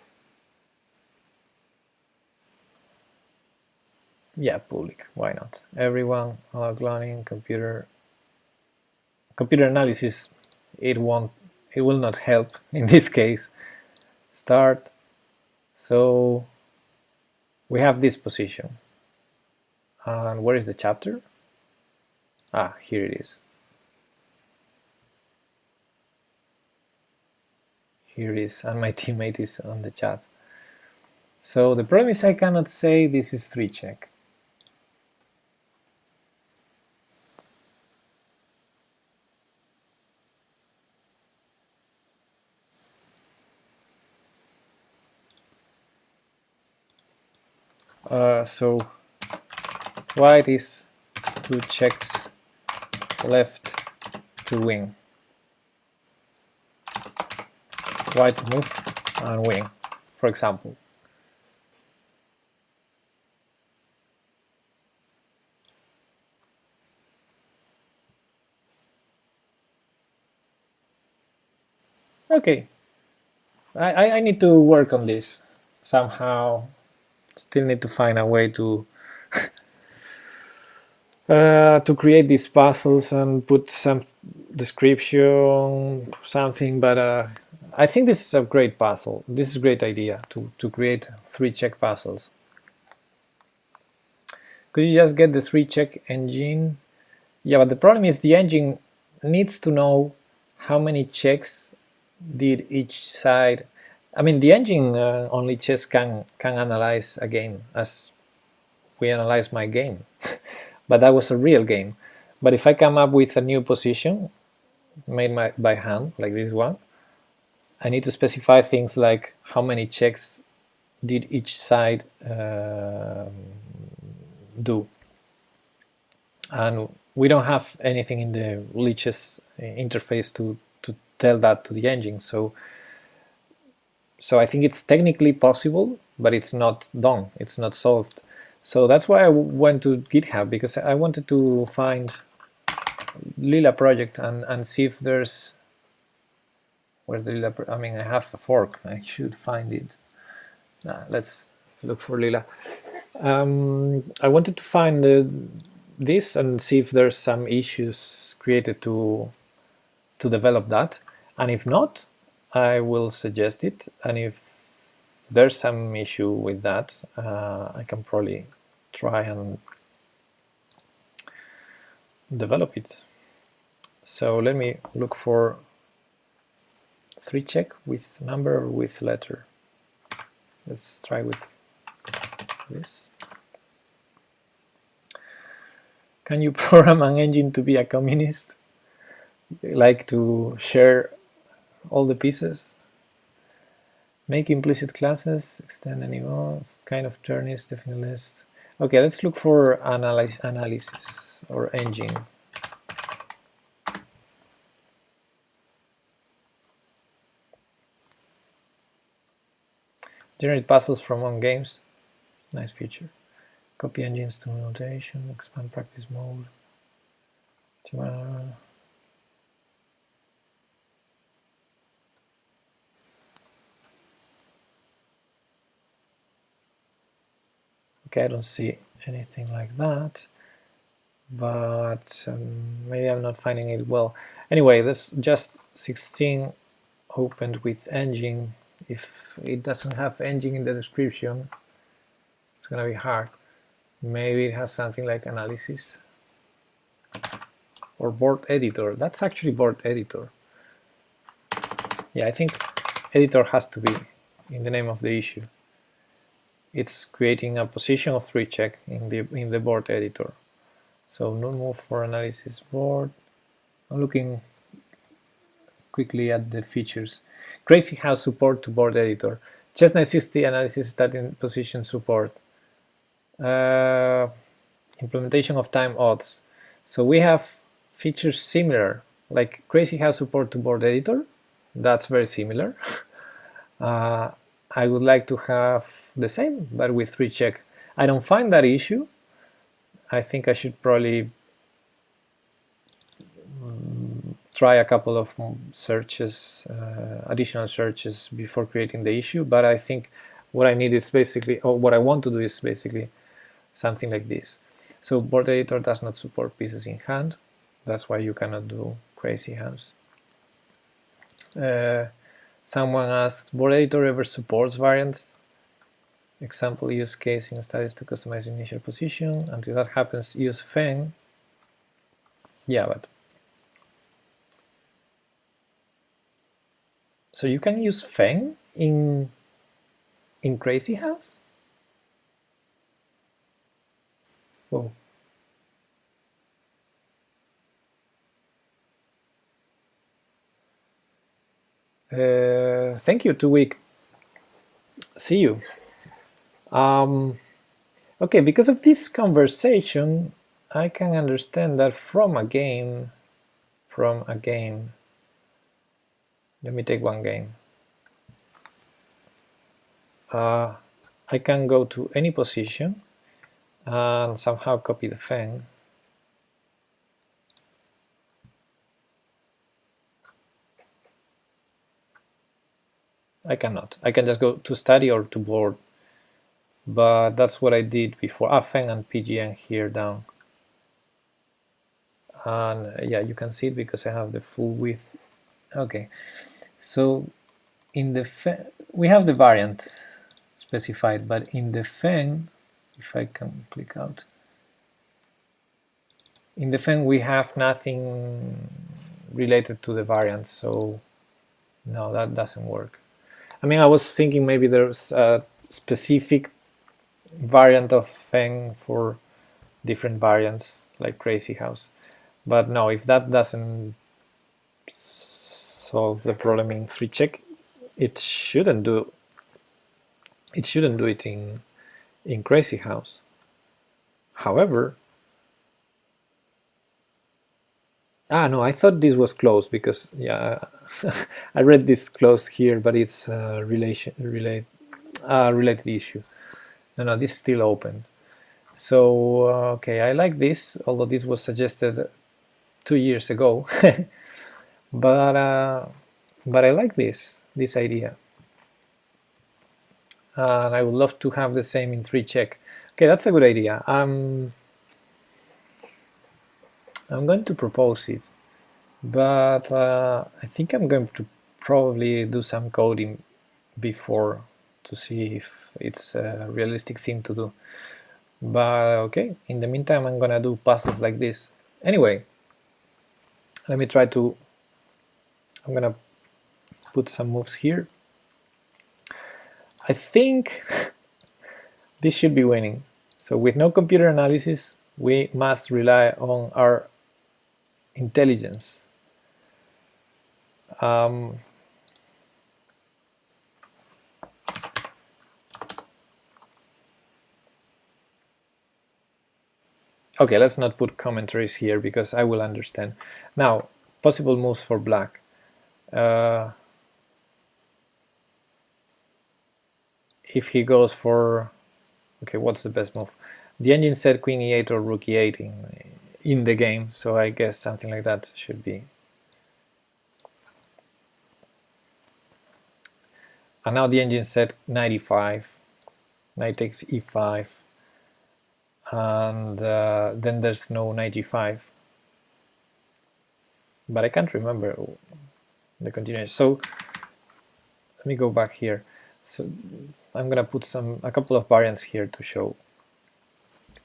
Yeah, public, why not? Everyone, cloning, computer, computer analysis, it will not help in this case. Start. So we have this position, and where is the chapter? Here it is. Here it is, and my teammate is on the chat. So the problem is I cannot say this is 3check. So white is 2 checks left to win. White to move and win, for example. Okay, I need to work on this somehow. Still need to find a way to to create these puzzles and put some description, something, but I think this is a great puzzle. This is a great idea to create 3check puzzles. Could you just get the 3check engine? Yeah, but the problem is the engine needs to know how many checks did each side. I mean, the engine only just can analyze a game as we analyze my game, but that was a real game. But if I come up with a new position made by hand, like this one, I need to specify things like how many checks did each side do. And we don't have anything in the Lichess interface to tell that to the engine. So I think it's technically possible, but it's not done. It's not solved. So that's why I went to GitHub, because I wanted to find Lila project and see if there's where the Lila. I mean, I have a fork. I should find it. Let's look for Lila. I wanted to find this and see if there's some issues created to develop that, and if not, I will suggest it, and if there's some issue with that, I can probably try and develop it. So let me look for 3check with number or with letter. Let's try with this. Can you program an engine to be a communist? Like to share all the pieces? Make implicit classes, extend any kind of journeys, define list. Okay, let's look for analysis or engine. Generate puzzles from on games. Nice feature. Copy engines to notation, expand practice mode. Okay, I don't see anything like that, but maybe I'm not finding it well. Anyway, that's just 16 opened with engine. If it doesn't have engine in the description, it's gonna be hard. Maybe it has something like analysis or board editor. That's actually board editor. Yeah, I think editor has to be in the name of the issue. It's creating a position of 3check in the board editor. So no move for analysis board. I'm looking quickly at the features. Crazy has support to board editor. Chestnut 60 analysis starting position support. Implementation of time odds. So we have features similar, like Crazy has support to board editor. That's very similar. I would like to have the same, but with 3check. I don't find that issue. I think I should probably try a couple of searches, additional searches before creating the issue, but I think what I need is basically, or what I want to do is basically something like this. So board editor does not support pieces in hand. That's why you cannot do Crazy House. Someone asked, Board Editor ever supports variants? Example use case in studies to customize initial position. Until that happens, use Feng. Yeah, but so you can use Feng in Crazy House? Whoa. Thank you, 2 week. See you. Okay, because of this conversation, I can understand that from a game, let me take one game. I can go to any position and somehow copy the Feng. I cannot. I can just go to study or to board, but that's what I did before. Feng and PGN here down. And yeah, you can see it because I have the full width. Okay, so in the Feng, we have the variant specified, but in the Feng, if I can click out, in the Feng we have nothing related to the variant, so no, that doesn't work. I mean, I was thinking maybe there's a specific variant of Feng for different variants, like Crazy House. But no, if that doesn't solve the problem in 3check, it shouldn't do it in Crazy House. However, no, I thought this was closed because yeah, I read this closed here, but it's a related issue. No, this is still open. So okay, I like this, although this was suggested 2 years ago, but I like this idea, and I would love to have the same in 3check. Okay, that's a good idea. I'm going to propose it, but I think I'm going to probably do some coding before to see if it's a realistic thing to do. But okay, in the meantime, I'm gonna do puzzles like this. Anyway, let me try to, I'm gonna put some moves here. I think this should be winning. So with no computer analysis, we must rely on our intelligence. Okay, let's not put commentaries here because I will understand. Now, possible moves for black. If he goes for, okay, what's the best move? The engine said queen e8 or rook e8 in the game, so I guess something like that should be. And now the engine said knight e5, knight takes e5, and then there's no knight e5. But I can't remember the continuation. So let me go back here. So I'm gonna put a couple of variants here to show.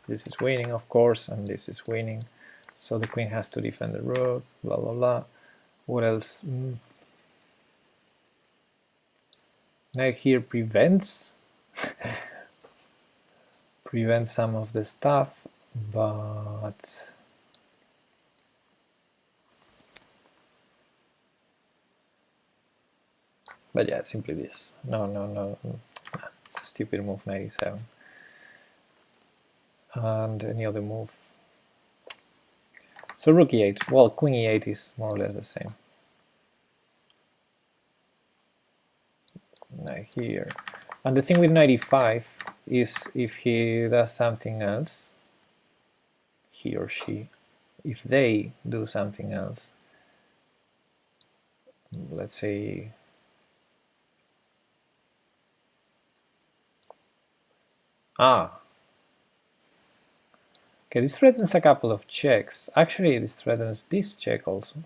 This is winning, of course, and this is winning. So the queen has to defend the rook, blah, blah, blah. What else? Knight here prevents some of the stuff, but yeah, simply this. No. It's a stupid move, 97. And any other move. So rook e8. Well, queen e8 is more or less the same. Knight here. And the thing with knight e5 is if he does something else, he or she, if they do something else, let's say okay, this threatens a couple of checks. Actually, this threatens this check also.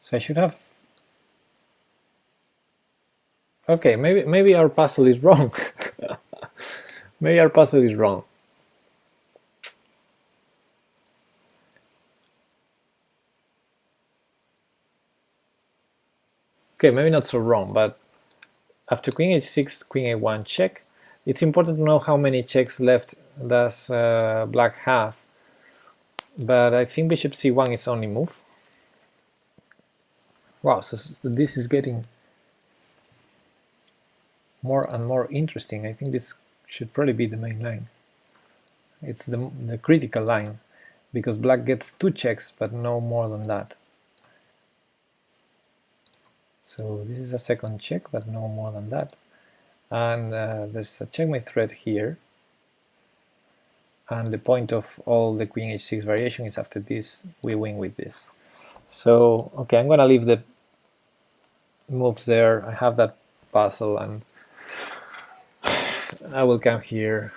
So I should have... Okay, maybe our puzzle is wrong. Maybe our puzzle is wrong. Okay, maybe not so wrong, but after queen h6, queen a1 check, it's important to know how many checks left does black have. But I think bishop c1 is only move. Wow, so this is getting more and more interesting. I think this should probably be the main line. It's the critical line, because black gets 2 checks, but no more than that. So this is a second check, but no more than that. And there's a checkmate threat here. And the point of all the queen h6 variation is after this, we win with this. So, okay, I'm gonna leave the moves there. I have that puzzle, and I will come here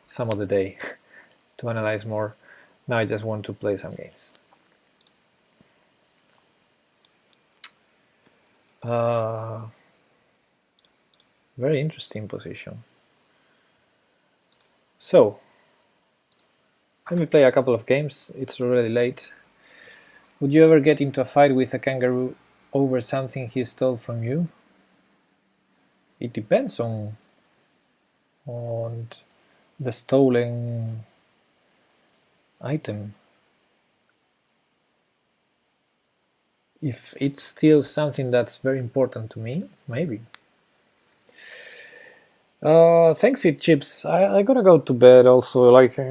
some other day to analyze more. Now I just want to play some games. Very interesting position. So, let me play a couple of games. It's already late. Would you ever get into a fight with a kangaroo over something he stole from you? It depends on the stolen item. If it steals something that's very important to me, maybe. Thanks, It Chips. I gotta go to bed also, like 10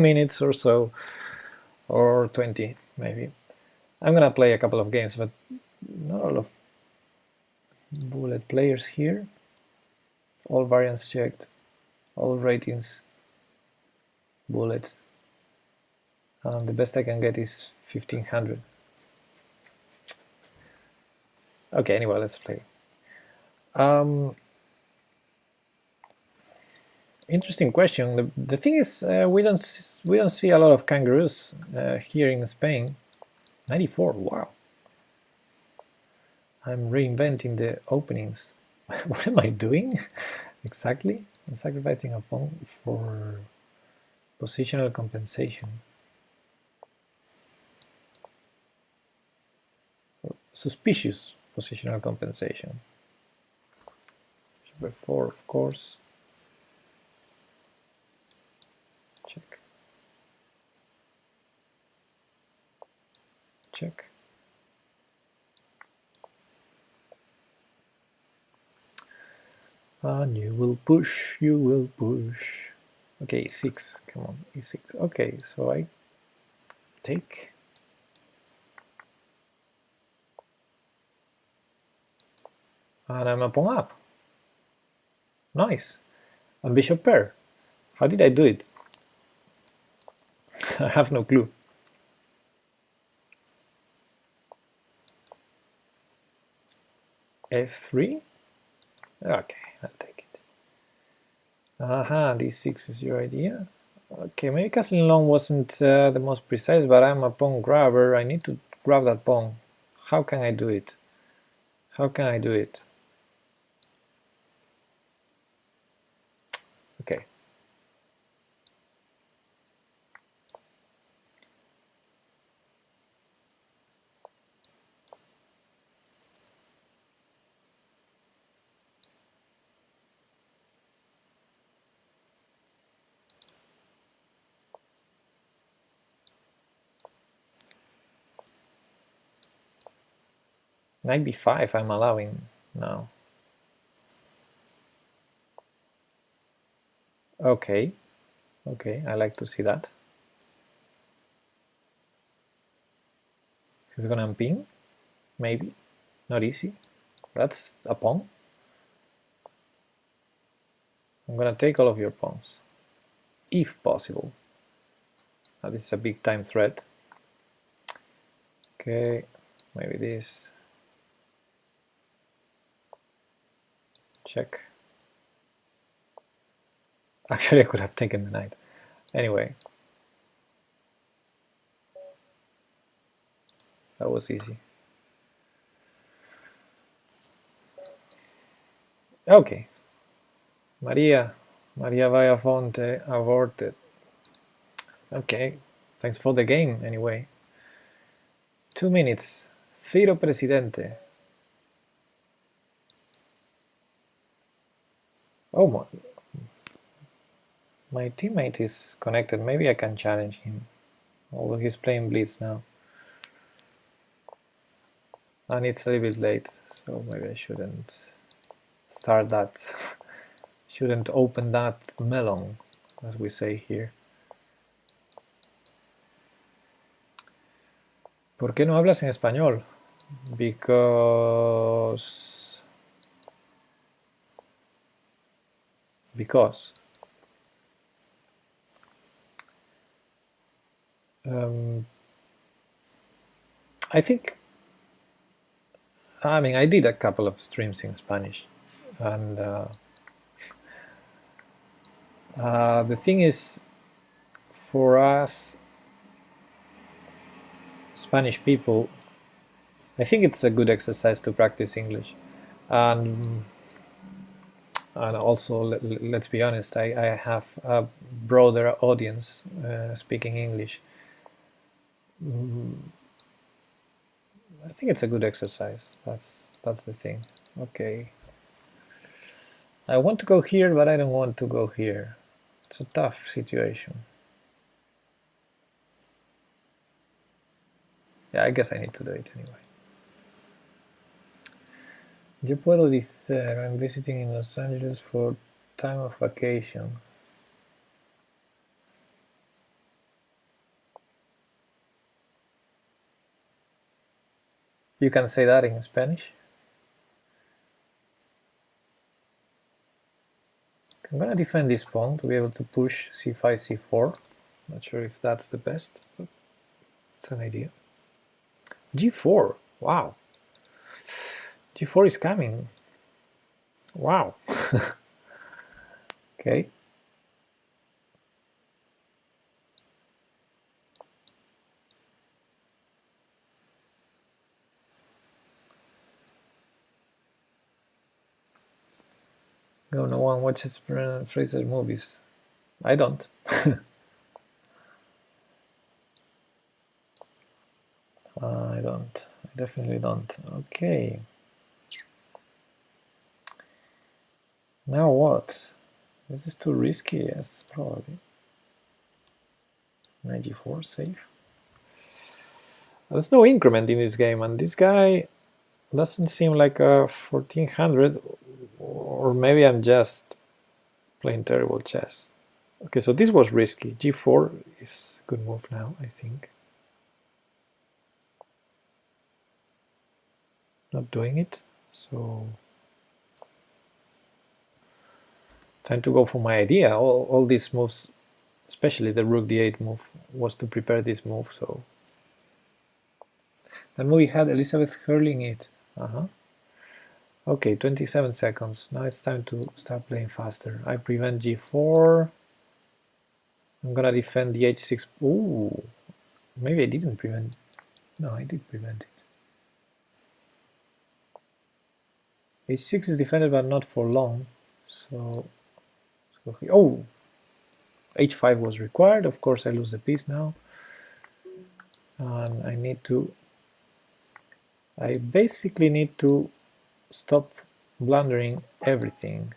minutes or so, or 20 maybe. I'm gonna play a couple of games, but not all of bullet players here. All variants checked, all ratings bullet. The best I can get is 1500. Okay, anyway, let's play. Interesting question. The thing is, we don't see a lot of kangaroos here in Spain. 94. Wow. I'm reinventing the openings. What am I doing exactly? I'm sacrificing a pawn for positional compensation. Suspicious positional compensation. Number 4, of course. Check. Check. And you will push, you will push. Okay, e6, come on, e6. Okay, so I take. And I'm a pawn up. Nice. And bishop pair. How did I do it? I have no clue. F3? Okay, I'll take it. Aha, d6 is your idea. Okay, maybe castling long wasn't the most precise, but I'm a pawn grabber. I need to grab that pawn. How can I do it? How can I do it? Okay. Knight b5 I'm allowing now. Okay, okay, I like to see that. He's gonna ping, maybe, not easy. That's a pawn. I'm gonna take all of your pawns, if possible. Now, this is a big time threat. Okay, maybe this. Check. Actually, I could have taken the knight. Anyway. That was easy. Okay. Maria Villafonte aborted. Okay. Thanks for the game anyway. 2 minutes. Ciro Presidente. Oh, my teammate is connected. Maybe I can challenge him. Although he's playing Blitz now. And it's a little bit late, so maybe I shouldn't start that. Shouldn't open that melon, as we say here. ¿Por qué no hablas en español? Because I think, I mean, I did a couple of streams in Spanish, and the thing is, for us Spanish people, I think it's a good exercise to practice English, and also let's be honest, I have a broader audience speaking English. I think it's a good exercise. That's the thing. Okay, I want to go here, but I don't want to go here. It's a tough situation. Yeah, I guess I need to do it anyway. Yo puedo decir, I'm visiting in Los Angeles for time of vacation. You can say that in Spanish. I'm gonna defend this pawn to be able to push c5, c4. Not sure if that's the best, but it's an idea. g4, wow. g4 is coming. Wow. Okay. No one watches Brendan Fraser movies. I don't. I don't. I definitely don't. Okay. Now what? Is this too risky? Yes, probably. Knight g4, safe. There's no increment in this game, and this guy doesn't seem like a 1400, or maybe I'm just playing terrible chess. Okay, so this was risky. g4 is a good move now, I think. Not doing it, so time to go for my idea. All these moves, especially the rook d8 move, was to prepare this move. So then we had Elizabeth hurling it. Okay, 27 seconds. Now it's time to start playing faster. I prevent g4. I'm gonna defend the h6. Ooh, maybe I didn't prevent. No, I did prevent it. h6 is defended, but not for long. So oh, h5 was required. Of course, I lose the piece now, and I basically need to stop blundering everything.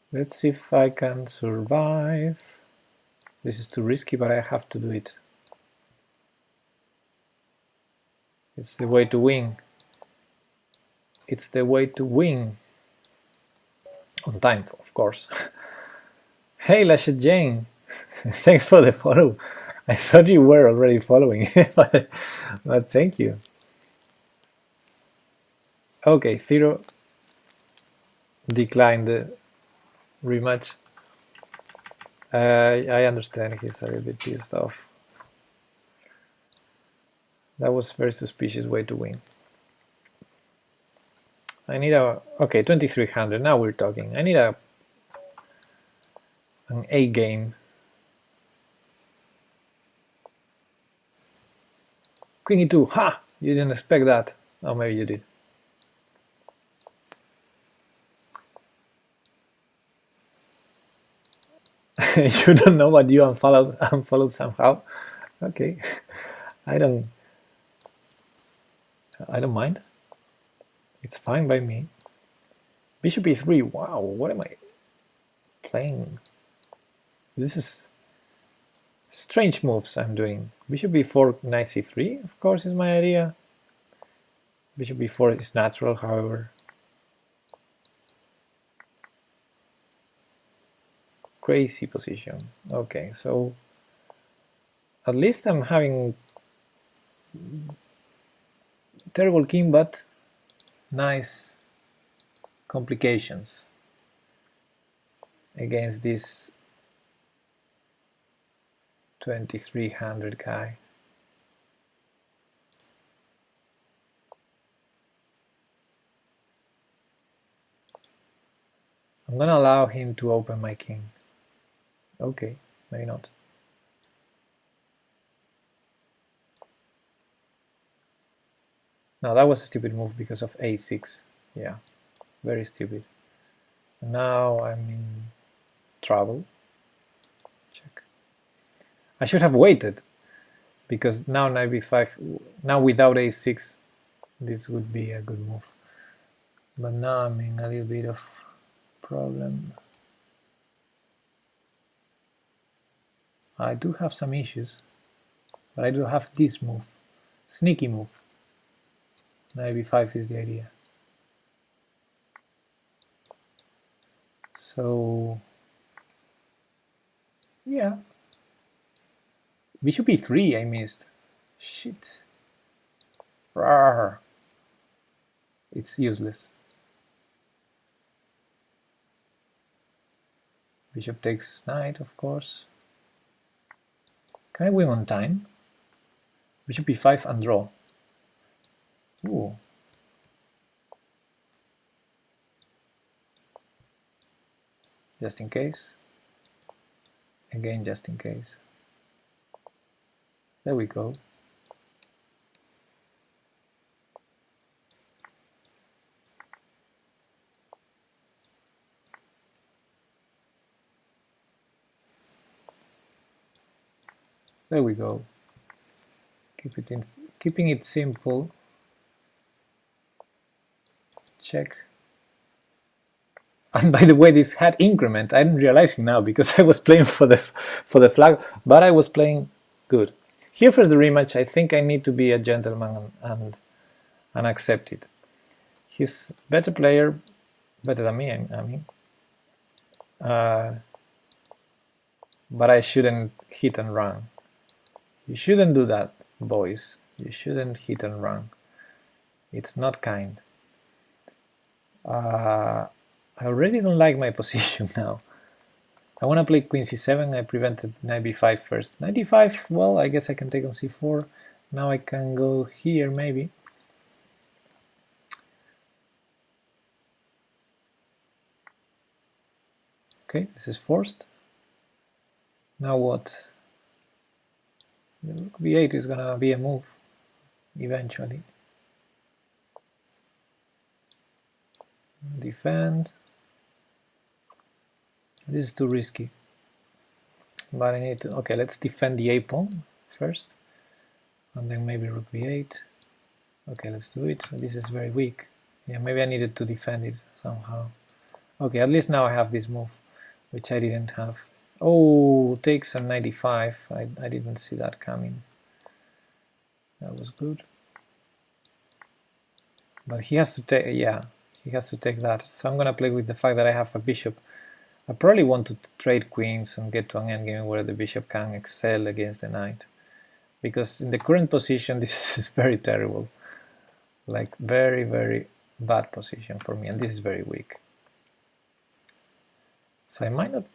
Let's see if I can survive. This is too risky, but I have to do it. It's the way to win. It's the way to win. On time, of course. Hey, Lashet Jane. Thanks for the follow. I thought you were already following, but thank you. Okay, Ciro declined the rematch. I understand he's a little bit pissed off. That was a very suspicious way to win. I need a... Okay, 2300, now we're talking. I need an A game. Queen e2, ha! You didn't expect that. Oh, maybe you did. You don't know what you unfollowed somehow. Okay, I don't mind. It's fine by me. Bishop e3. Wow, what am I playing? This is strange moves I'm doing. Bishop b4, knight c3, of course, is my idea. Bishop b4 is natural, however. Crazy position. Okay, so at least I'm having terrible king, but nice complications against this 2300 guy. I'm gonna allow him to open my king. Okay, maybe not. No, that was a stupid move because of a6. Yeah, very stupid. Now I'm in trouble. Check. I should have waited, because now knight b5, now without a6, this would be a good move. But now I'm in a little bit of problem. I do have some issues, but I do have this move, sneaky move. Knight b5 is the idea. So yeah, bishop e3 I missed. Shit. Rawr. It's useless. Bishop takes knight, of course. Can I win on time? Bishop e5 and draw. Ooh. Just in case. Again, just in case. There we go. There we go. Keeping it simple. Check. And by the way, this had increment. I'm realizing now because I was playing for the flag, but I was playing good. Here for the rematch, I think I need to be a gentleman and accept it. He's better player, better than me. I mean, but I shouldn't hit and run. You shouldn't do that, boys. You shouldn't hit and run. It's not kind. I already don't like my position now. I want to play queen c7. I prevented knight b5 first. Knight d5, well, I guess I can take on c4. Now I can go here, maybe. Okay, this is forced. Now what? Rook b8 is gonna be a move, eventually. Defend. This is too risky. But I need to... Okay, let's defend the a-pawn first. And then maybe rook b8. Okay, let's do it. This is very weak. Yeah, maybe I needed to defend it somehow. Okay, at least now I have this move, which I didn't have. Oh, takes a 95. I didn't see that coming. That was good. But he has to take... Yeah, he has to take that. So I'm gonna play with the fact that I have a bishop. I probably want to trade queens and get to an endgame where the bishop can excel against the knight. Because in the current position, this is very terrible. Like, very, very bad position for me. And this is very weak. So I might not...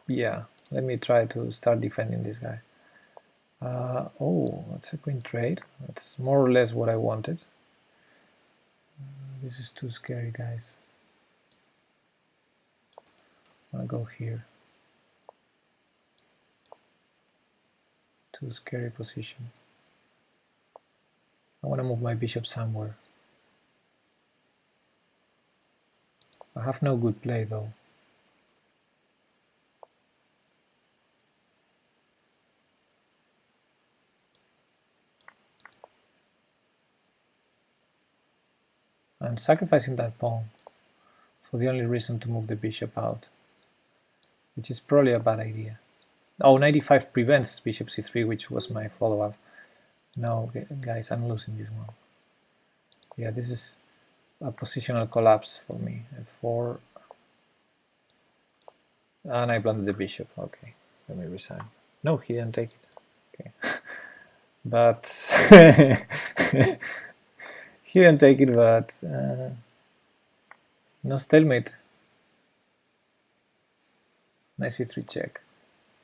Yeah, let me try to start defending this guy. Oh, that's a queen trade. That's more or less what I wanted. This is too scary, guys. I'm gonna go here. Too scary position. I want to move my bishop somewhere. I have no good play though. I'm sacrificing that pawn for the only reason to move the bishop out, which is probably a bad idea. Oh, 95 prevents bishop c3, which was my follow-up. No, guys, I'm losing this one. Yeah, this is a positional collapse for me. F4. And I blundered the bishop. Okay, let me resign. No, he didn't take it. Okay. But he didn't take it, but no stalemate. Nice e3 check,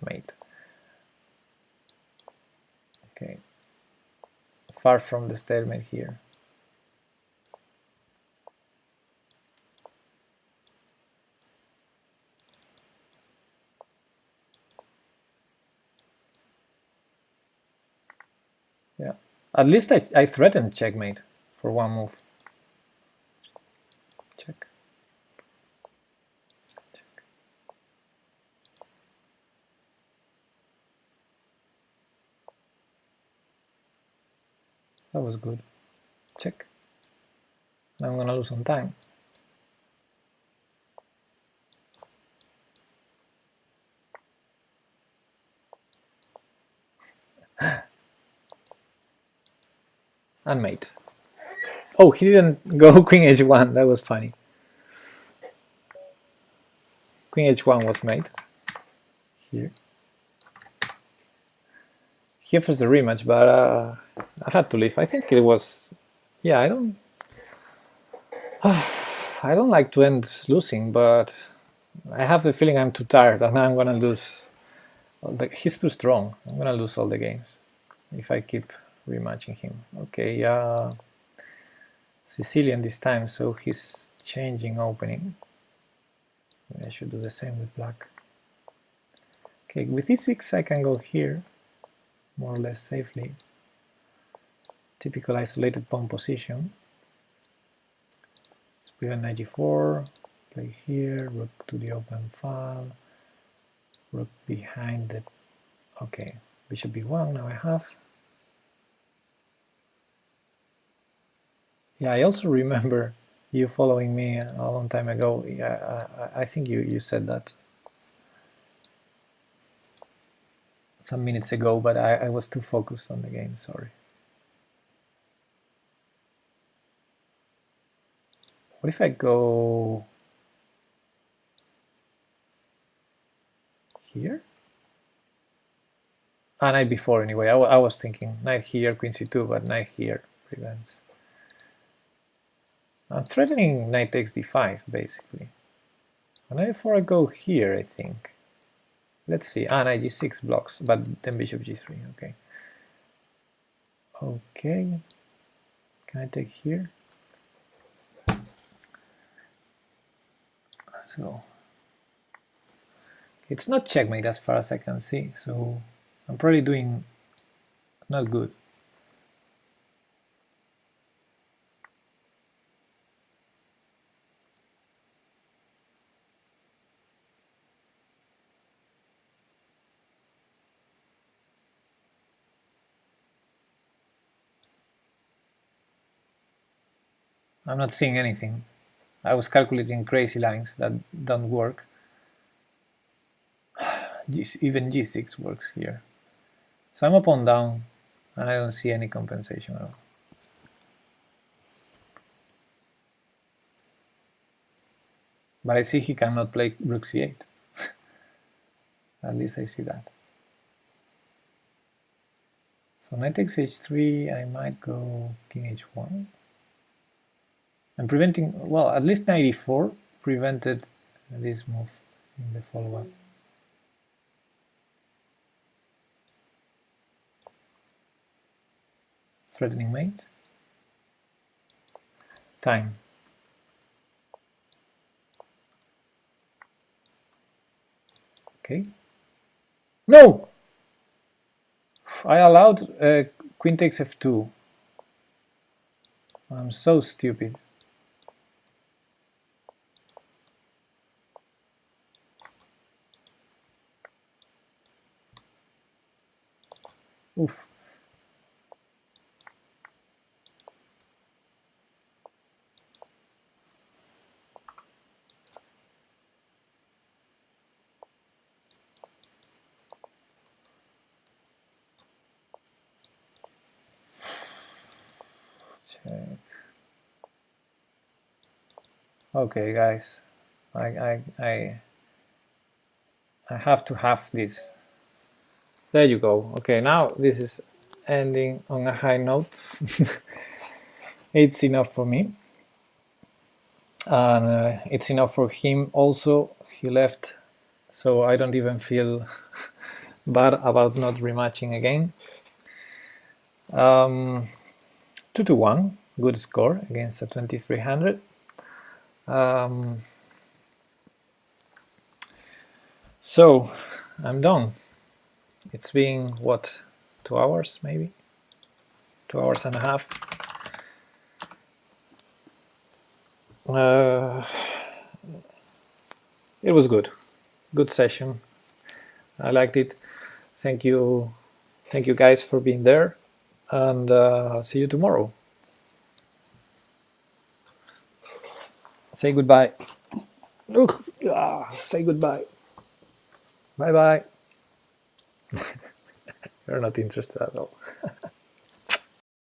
mate. Okay, far from the stalemate here. Yeah, at least I threatened checkmate for one move. Check. Check. That was good. Check. Now I'm gonna lose some time. And mate. Oh, he didn't go queen h1. That was funny. Queen h1 was mate. Here. He offers the rematch, but I had to leave. I think it was. Yeah, I don't. I don't like to end losing, but I have the feeling I'm too tired and I'm gonna lose. He's too strong. I'm gonna lose all the games if I keep rematching him. Okay, Sicilian this time, so he's changing opening. I should do the same with black. Okay, with e6 I can go here, more or less safely. Typical isolated pawn position. Let's prevent knight g4, play here, rook to the open file, rook behind the... Okay, bishop b1 now I have. Yeah, I also remember you following me a long time ago. Yeah, I think you said that some minutes ago, but I was too focused on the game, sorry. What if I go here? Knight b4 anyway. I was thinking knight here, queen c2, but knight here prevents. I'm threatening knight takes d5, basically. And therefore I go here, I think. Let's see. Knight g6 blocks, but then bishop g3. Okay. Okay. Can I take here? So it's not checkmate as far as I can see, so I'm probably doing not good. I'm not seeing anything. I was calculating crazy lines that don't work. Even g6 works here. So I'm a pawn down, and I don't see any compensation at all. But I see he cannot play rook c8. At least I see that. So knight takes h3, I might go king h1. I'm preventing, well, at least knight e4 prevented this move in the follow-up. Threatening mate. Time. Okay. No! I allowed queen takes f2. I'm so stupid. Oof. Check. Okay, guys, I have to have this. There you go. Okay, now this is ending on a high note. It's enough for me, and it's enough for him also. He left, so I don't even feel bad about not rematching again. 2-1, good score against a 2300. So I'm done. It's been what, 2 hours maybe, 2 hours and a half. It was good session. I liked it. Thank you guys for being there, and see you tomorrow. Say goodbye. Say goodbye. Bye bye. You're not interested at all.